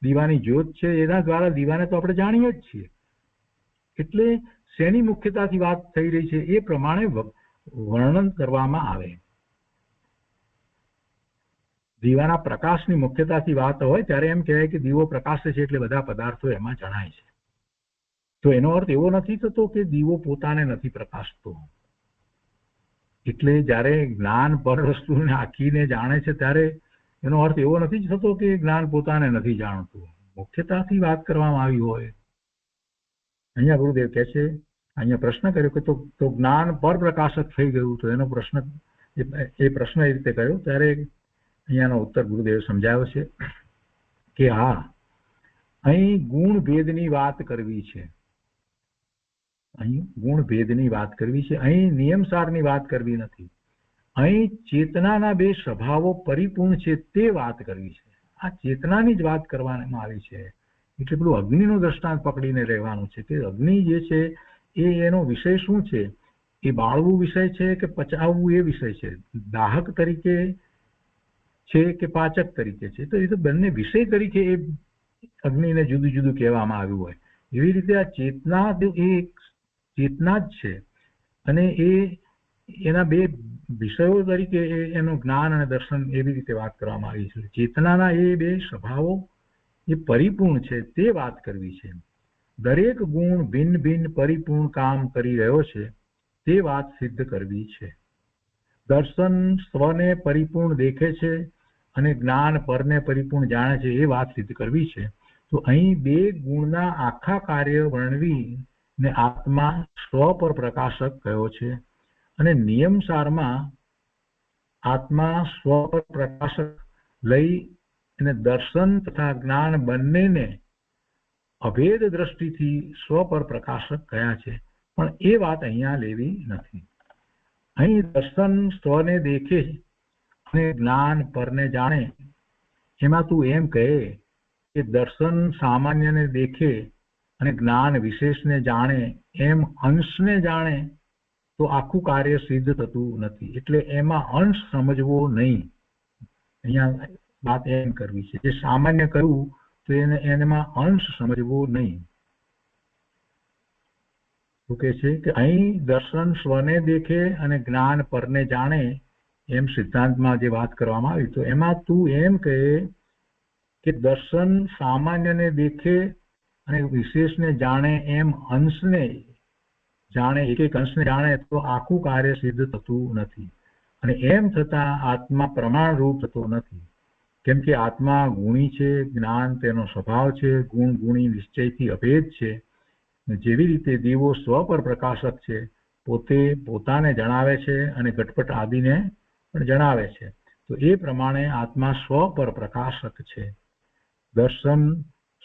દીવાની જ્યોત છે એના દ્વારા દીવાને તો આપણે જાણીએ જ છીએ. એટલે શેની મુખ્યતાથી વાત થઈ રહી છે એ પ્રમાણે વર્ણન કરવામાં આવે. દીવાના પ્રકાશની મુખ્યતાથી વાત હોય ત્યારે એમ કહેવાય કે દીવો પ્રકાશે છે એટલે બધા પદાર્થો એમાં જણાય છે. તો એનો અર્થ એવો નથી થતો કે દીવો પોતાને નથી પ્રકાશતો. એટલે જ્યારે જ્ઞાન પર વસ્તુને આખીને જાણે છે ત્યારે એનો અર્થ એવો નથી થતો કે જ્ઞાન પોતાને નથી જાણતું. મુખ્યતાથી વાત કરવામાં આવી હોય. અહીંયા ગુરુદેવ કહે છે, અહીંયા પ્રશ્ન કર્યો કે તો જ્ઞાન પર પ્રકાશક થઈ ગયું, તો એનો પ્રશ્ન એ પ્રશ્ન એ રીતે કર્યો ત્યારે અહીંયાનો ઉત્તર ગુરુદેવે સમજાવ્યો છે કે હા, અહીં ગુણ ભેદની વાત કરવી છે. અહીં ગુણ ભેદની વાત કરવી છે. અહીં નિયમસારની વાત કરવી નથી. અહીં ચેતનાના બે સ્વભાવો પરિપૂર્ણ છે તે વાત કરવી છે. આ ચેતનાની જ વાત કરવામાં આવી છે. એટલે પેલું અગ્નિનું દ્રષ્ટાંત પકડીને રહેવાનું છે કે અગ્નિ જે છે એનો વિષય શું છે? એ બાળવું વિષય છે કે પચાવવું એ વિષય છે? દાહક તરીકે છે કે પાચક તરીકે છે? તો એ તો બંને વિષય તરીકે એ અગ્નિને જુદું જુદું કહેવામાં આવ્યું હોય. એવી રીતે આ ચેતના એ ચેતના જ છે અને એના બે વિષયો તરીકે એનું જ્ઞાન અને દર્શન એવી રીતે વાત કરવામાં આવી છે. ચેતનાના એ બે સ્વભાવો એ પરિપૂર્ણ છે તે વાત કરવી છે. દરેક ગુણ ભિન્ન ભિન્ન પરિપૂર્ણ કામ કરી રહ્યો છે તે વાત સિદ્ધ કરવી છે. દર્શન સ્વને પરિપૂર્ણ દેખે છે અને જ્ઞાન પરને પરિપૂર્ણ જાણે છે એ વાત સિદ્ધ કરવી છે. તો અહીં બે ગુણના આખા કાર્ય વર્ણવી ને આત્મા સ્વ પર પ્રકાશક કયો છે અને નિયમસારમાં આત્મા સ્વ પર પ્રકાશક લઈ અને દર્શન તથા જ્ઞાન બંનેને અભેદ દ્રષ્ટિથી સ્વ પર પ્રકાશક કયા છે. પણ એ વાત અહીંયા લેવી નથી. અહીં દર્શન સ્વને દેખે અને જ્ઞાન પરને જાણે, એમાં તું એમ કહે કે દર્શન સામાન્યને દેખે અને જ્ઞાન વિશેષને જાણે એમ અંશને જાણે તો આખું કાર્ય સિદ્ધ થતું નથી. એટલે એમાં અંશ સમજવો નહીં. અહીંયા વાત એમ કરવી છે. જે સામાન્ય કરવું તો એમાં અંશ સમજવો નહીં. શું કે છે કે અહીં દર્શન સ્વને દેખે અને જ્ઞાન પરને જાણે એમ સિદ્ધાંતમાં જે વાત કરવામાં આવી, તો એમાં તું એમ કહે કે દર્શન સામાન્યને દેખે અને વિશેષને જાણે એમ અંશને જાણે, એક એક અંશને જાણે તો આખું કાર્ય સિદ્ધ થતું નથી. અને એમ છતાં આત્મા પ્રમાણરૂપ થતો નથી. કેમ કે આત્મા ગુણી છે, જ્ઞાન તેનો સ્વભાવ છે, ગુણ ગુણી નિશ્ચયથી અભેદ છે. જેવી રીતે દીવો સ્વ પર પ્રકાશક છે, પોતે પોતાને જણાવે છે અને ઘટપટ આદિને પણ જણાવે છે, તો એ પ્રમાણે આત્મા સ્વ પર પ્રકાશક છે. દર્શન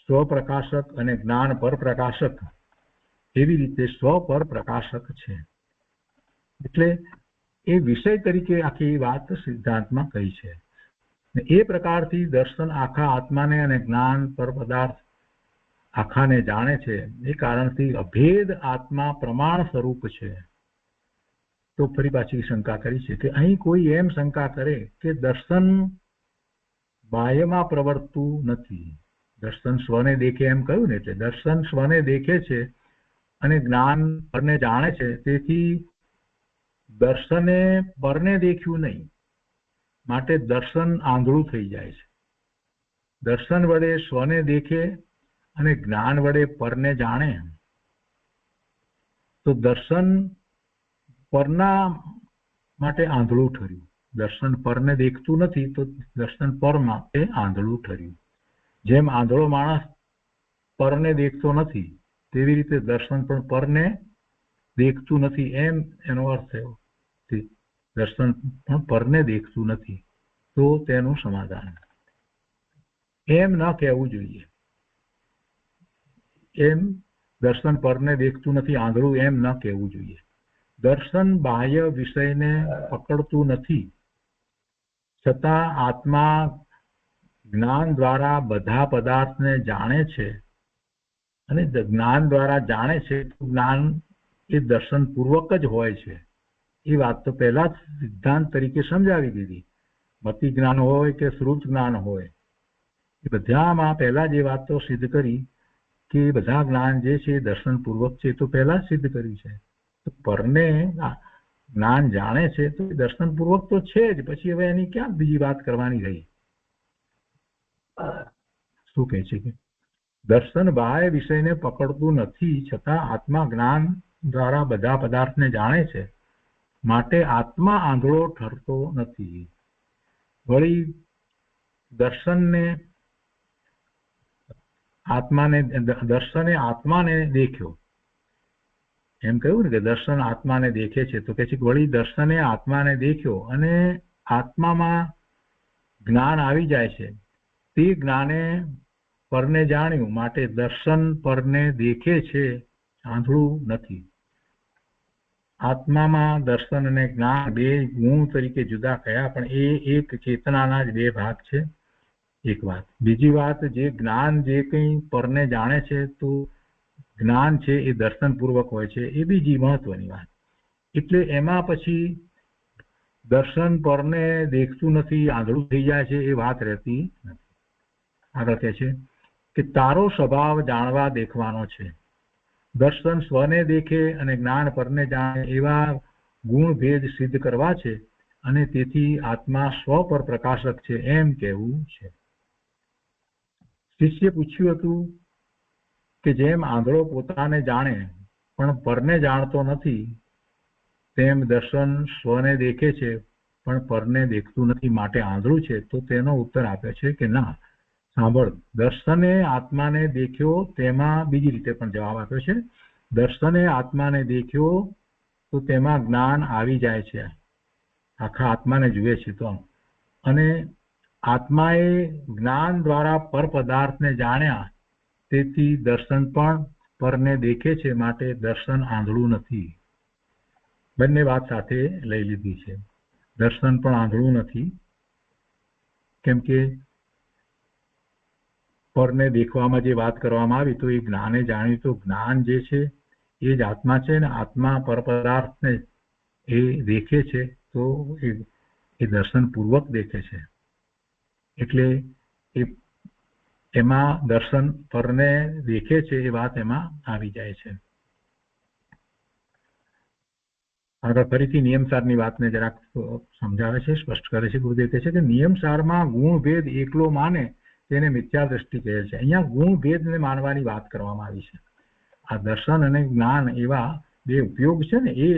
સ્વ પ્રકાશક અને જ્ઞાન પર પ્રકાશક એવી રીતે સ્વ પર પ્રકાશક છે. એટલે એ વિષય તરીકે આખી વાત સિદ્ધાંતમાં કહી છે. એ પ્રકારથી દર્શન આખા આત્માને અને જ્ઞાન પર પદાર્થ આખાને જાણે છે. એ કારણથી અભેદ આત્મા પ્રમાણ સ્વરૂપ છે. તો ફરી પાછી શંકા કરી છે કે અહીં કોઈ એમ શંકા કરે કે દર્શન બાહ્યમાં પ્રવર્તતું નથી. દર્શન સ્વને દેખે એમ કહ્યું ને, એટલે દર્શન સ્વને દેખે છે અને જ્ઞાન પરને જાણે છે, તેથી દર્શને પરને દેખ્યું નહીં, માટે દર્શન આંધળું થઈ જાય છે. દર્શન વડે સ્વને દેખે અને જ્ઞાન વડે પરને જાણે તો દર્શન પરના માટે આંધળું ઠર્યું. દર્શન પરને દેખતું નથી તો દર્શન પર માટે આંધળું ઠર્યું. જેમ આંધળો માણસ પરને દેખતો નથી તેવી રીતે દર્શન પણ પરને દેખતું નથી, એમ એનો અર્થ થયો. દર્શન પણ પરને દેખતું નથી તો તેનું સમાધાન. એમ ન કહેવું જોઈએ. એમ દર્શન પરને દેખતું નથી આંધળું એમ ન કહેવું જોઈએ. દર્શન બાહ્ય વિષયને પકડતું નથી, છતાં આત્મા જ્ઞાન દ્વારા બધા પદાર્થને જાણે છે અને જ્ઞાન દ્વારા જાણે છે. જ્ઞાન એ દર્શન પૂર્વક જ હોય છે. એ વાત તો પહેલા જ સિદ્ધાંત તરીકે સમજાવી દીધી. મતિ જ્ઞાન હોય કે શ્રુત જ્ઞાન હોય, બધામાં પહેલા જે વાત તો સિદ્ધ કરી કે બધા જ્ઞાન જે છે દર્શન પૂર્વક છે તો પહેલા સિદ્ધ કર્યું છે. તો પરને જ્ઞાન જાણે છે તો દર્શન પૂર્વક તો છે જ, પછી હવે એની ક્યાં બીજી વાત કરવાની રહી. શું કહે છે કે દર્શન બાહ્ય વિષયને પકડતું નથી, છતાં આત્મા જ્ઞાન દ્વારા બધા પદાર્થને જાણે છે, માટે આત્મા આંધળો ઠરતો નથી. વળી દર્શને આત્માને દેખ્યો, એમ કહ્યું ને કે દર્શન આત્માને દેખે છે, તો કે છે વળી દર્શને આત્માને દેખ્યો અને આત્મામાં જ્ઞાન આવી જાય છે, તે જ્ઞાને પરને જાણ્યું, માટે દર્શન પરને દેખે છે, આંધળું નથી. આત્મામાં દર્શન અને જ્ઞાન બે ગુણ તરીકે જુદા કયા, પણ એ એક ચેતનાના જ બે ભાગ છે. એક વાત. બીજી વાત, જે જ્ઞાન જે કંઈ પરને જાણે છે તો જ્ઞાન છે એ દર્શન પૂર્વક હોય છે, એ બીજી મહત્વની વાત. એટલે એમાં પછી દર્શન પરને દેખતું નથી, આંધળું થઈ જાય છે, એ વાત રહેતી નથી. આગળ કહે છે કે તારો સ્વભાવ જાણવા દેખવાનો છે. દર્શન સ્વને દેખે અને જ્ઞાન પરને જાણે એવા ગુણ ભેદ સિદ્ધ કરવા છે, અને તેથી આત્મા સ્વ પર પ્રકાશક છે એમ કહેવું છે. શિષ્ય પૂછ્યું હતું કે જેમ આંધળો પોતાને જાણે પણ પરને જાણતો નથી, તેમ દર્શન સ્વને દેખે છે પણ પરને દેખતું નથી, માટે આંધળું છે. તો તેનો ઉત્તર આપ્યો છે કે ના, સાંભળ, દર્શને આત્માને દેખ્યો, તેમાં બીજી રીતે પણ જવાબ આપ્યો છે. દર્શને આત્માને દેખ્યો તો તેમાં જ્ઞાન આવી જાય છે, આખા આત્માને જુએ છે તો. અને આત્માએ જ્ઞાન દ્વારા પર પદાર્થને જાણ્યા, તેથી દર્શન પણ પરને દેખે છે, માટે દર્શન આંધળું નથી. બંને વાત સાથે લઈ લીધી છે. દર્શન પણ આંધળું નથી, કેમ કે પરને દેખવામાં જે વાત કરવામાં આવી તો એ જ્ઞાને જાણ્યું, તો જ્ઞાન જે છે એ જ આત્મા છે, ને આત્મા પર પદાર્થને એ દેખે છે, તો એ દર્શન પૂર્વક દેખે છે. એટલે એમાં દર્શન પરને દેખે છે એ વાત એમાં આવી જાય છે. આગળ ફરીથી નિયમસારની વાતને જરાક સમજાવે છે, સ્પષ્ટ કરે છે. ગુરુદેવ કહે છે કે નિયમસારમાં ગુણ ભેદ એકલો માને તેને મિથ્યા દ્રષ્ટિ કહે છે. અહીંયા ગુણ ભેદને માનવાની વાત કરવામાં આવી છે. આ દર્શન અને જ્ઞાન એવા બે ઉપયોગ છે ને, એ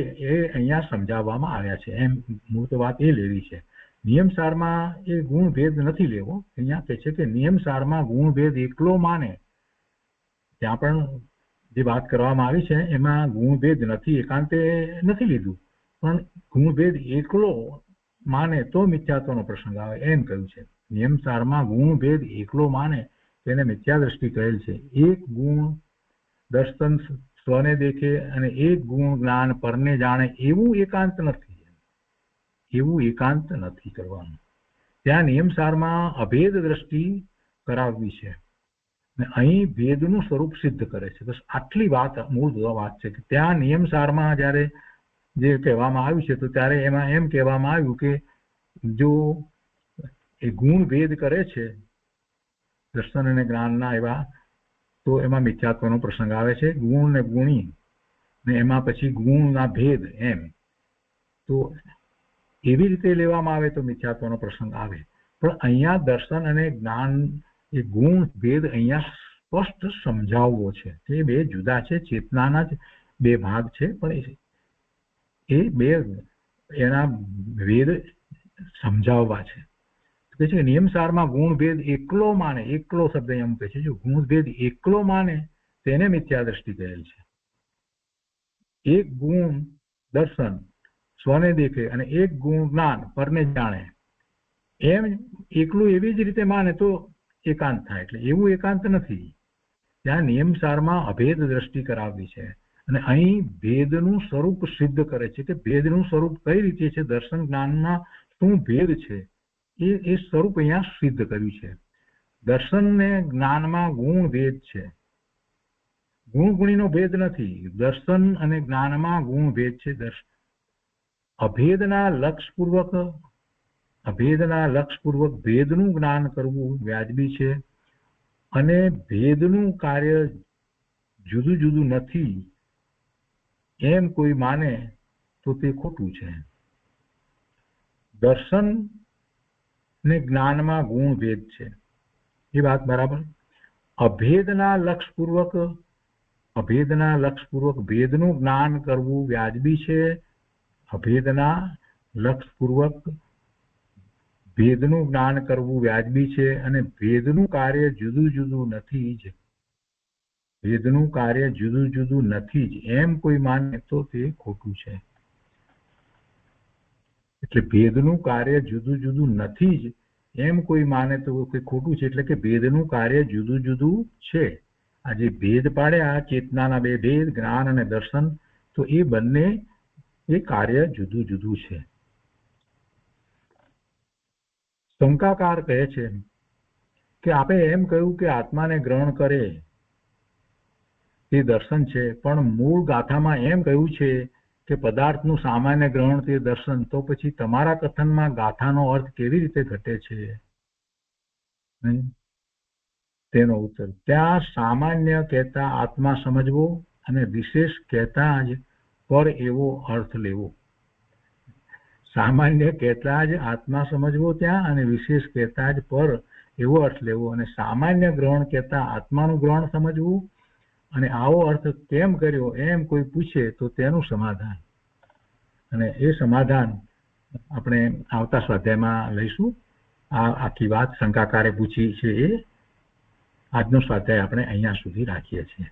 અહીંયા સમજાવવામાં આવ્યા છે. એમ મૂળ તો વાત એ લેવી છે. નિયમસારમાં એ ગુણ ભેદ નથી લેવો. અહીંયા કહે છે કે નિયમસારમાં ગુણ ભેદ એકલો માને, ત્યાં પણ જે વાત કરવામાં આવી છે એમાં ગુણભેદ નથી, એકાંતે નથી લીધું, પણ ગુણભેદ એકલો માને તો મિથ્યાત્વનો પ્રસંગ આવે એમ કહ્યું છે. નિયમસારમાં ગુણભેદ એકલો માને તેને મિથ્યા દ્રષ્ટિ કહેલ છે. એક ગુણ દર્શન સ્વને દેખે અને એક ગુણ જ્ઞાન પરને જાણે એવું એકાંત નથી કરવાનું. ત્યાં નિયમસારમાં અભેદ દ્રષ્ટિ કરાવવી છે, અહીં ભેદનું સ્વરૂપ સિદ્ધ કરે છે. બસ આટલી વાત મૂળ વાત છે કે ત્યાં નિયમસારમાં જ્યારે જે કહેવામાં આવ્યું છે તો ત્યારે એમાં એમ કહેવામાં આવ્યું કે જો એ ગુણ ભેદ કરે છે દર્શન અને જ્ઞાનના એવા, તો એમાં મિથ્યાત્વનો પ્રસંગ આવે છે. ગુણ ને ગુણી ને એમાં પછી ગુણના ભેદ, એમ તો એવી રીતે લેવામાં આવે તો મિથ્યાત્વનો પ્રસંગ આવે. પણ અહીંયા દર્શન અને જ્ઞાન એ ગુણ ભેદ અહીંયા સ્પષ્ટ સમજાવવો છે. એ બે જુદા છે, ચેતનાના જ બે ભાગ છે, પણ એ બે એના ભેદ સમજાવવા છે. કે છે નિયમસારમાં ગુણ ભેદ એકલો માને, એકલો શબ્દ એમ કહે છે, જો ગુણ ભેદ એકલો માને તેને મિથ્યા દ્રષ્ટિ કહેલ છે. એક ગુણ દર્શન સ્વને દેખે અને એક ગુણ જ્ઞાન પરને જાણે એમ એકલું એવી જ રીતે માને તો એકાંત થાય. એટલે એવું એકાંત નથી. ત્યાં નિયમસારમાં અભેદ દ્રષ્ટિ કરાવવી છે, અને અહીં ભેદનું સ્વરૂપ સિદ્ધ કરે છે કે ભેદનું સ્વરૂપ કઈ રીતે છે, દર્શન જ્ઞાનના શું ભેદ છે એ સ્વરૂપ અહીંયા સિદ્ધ કર્યું છે. દર્શન ને જ્ઞાનમાં ગુણ ભેદ છે, ગુણ ગુણીનો ભેદ નથી. દર્શન અને જ્ઞાનમાં ગુણ ભેદ છે. અભેદના લક્ષપૂર્વક ભેદનું જ્ઞાન કરવું વ્યાજબી છે, અને ભેદનું કાર્ય જુદું જુદું નથી એમ કોઈ માને તો તે ખોટું છે. દર્શન ને જ્ઞાનમાં ગુણ ભેદ છે, એ વાત બરાબર. અભેદના લક્ષપૂર્વક ભેદનું જ્ઞાન કરવું વ્યાજબી છે. અભેદના લક્ષપૂર્વક ભેદનું જ્ઞાન કરવું વ્યાજબી છે અને ભેદનું કાર્ય જુદું જુદું નથી જ. ભેદનું કાર્ય જુદું જુદું નથી જ એમ કોઈ માને તો તે ખોટું છે. એટલે ભેદનું કાર્ય જુદું જુદું નથી જ એમ કોઈ માને તો કોઈ ખોટું છે. એટલે કે ભેદનું કાર્ય જુદું જુદું છે. આ જે ભેદ પાડ્યા ચેતનાના બે ભેદ, જ્ઞાન અને દર્શન, તો એ બંને એ કાર્ય જુદું જુદું છે. શંકાકાર કહે છે કે આપણે એમ કહ્યું કે આત્માને ગ્રહણ કરે તે દર્શન છે, પણ મૂળ ગાથામાં એમ કહ્યું છે કે પદાર્થનું સામાન્ય ગ્રહણ તે દર્શન, તો પછી તમારા કથનમાં ગાથાનો અર્થ કેવી રીતે ઘટે છે? તેનો ઉત્તર, ત્યાં સામાન્ય કહેતા આત્મા સમજવો અને વિશેષ કહેતા જ પર એવો અર્થ લેવો. સામાન્ય કહેતા જ આત્મા સમજવો ત્યાં, અને વિશેષ કહેતા જ પર એવો અર્થ લેવો. અને સામાન્ય ગ્રહણ કહેતા આત્માનું ગ્રહણ સમજવું, અને આવો અર્થ કેમ કર્યો એમ કોઈ પૂછે તો તેનું સમાધાન. અને એ સમાધાન આપણે આવતા સ્વાધ્યાયમાં લઈશું. આ આખી વાત શંકાકારે પૂછી છે એ આજનો સ્વાધ્યાય આપણે અહીંયા સુધી રાખીએ છીએ.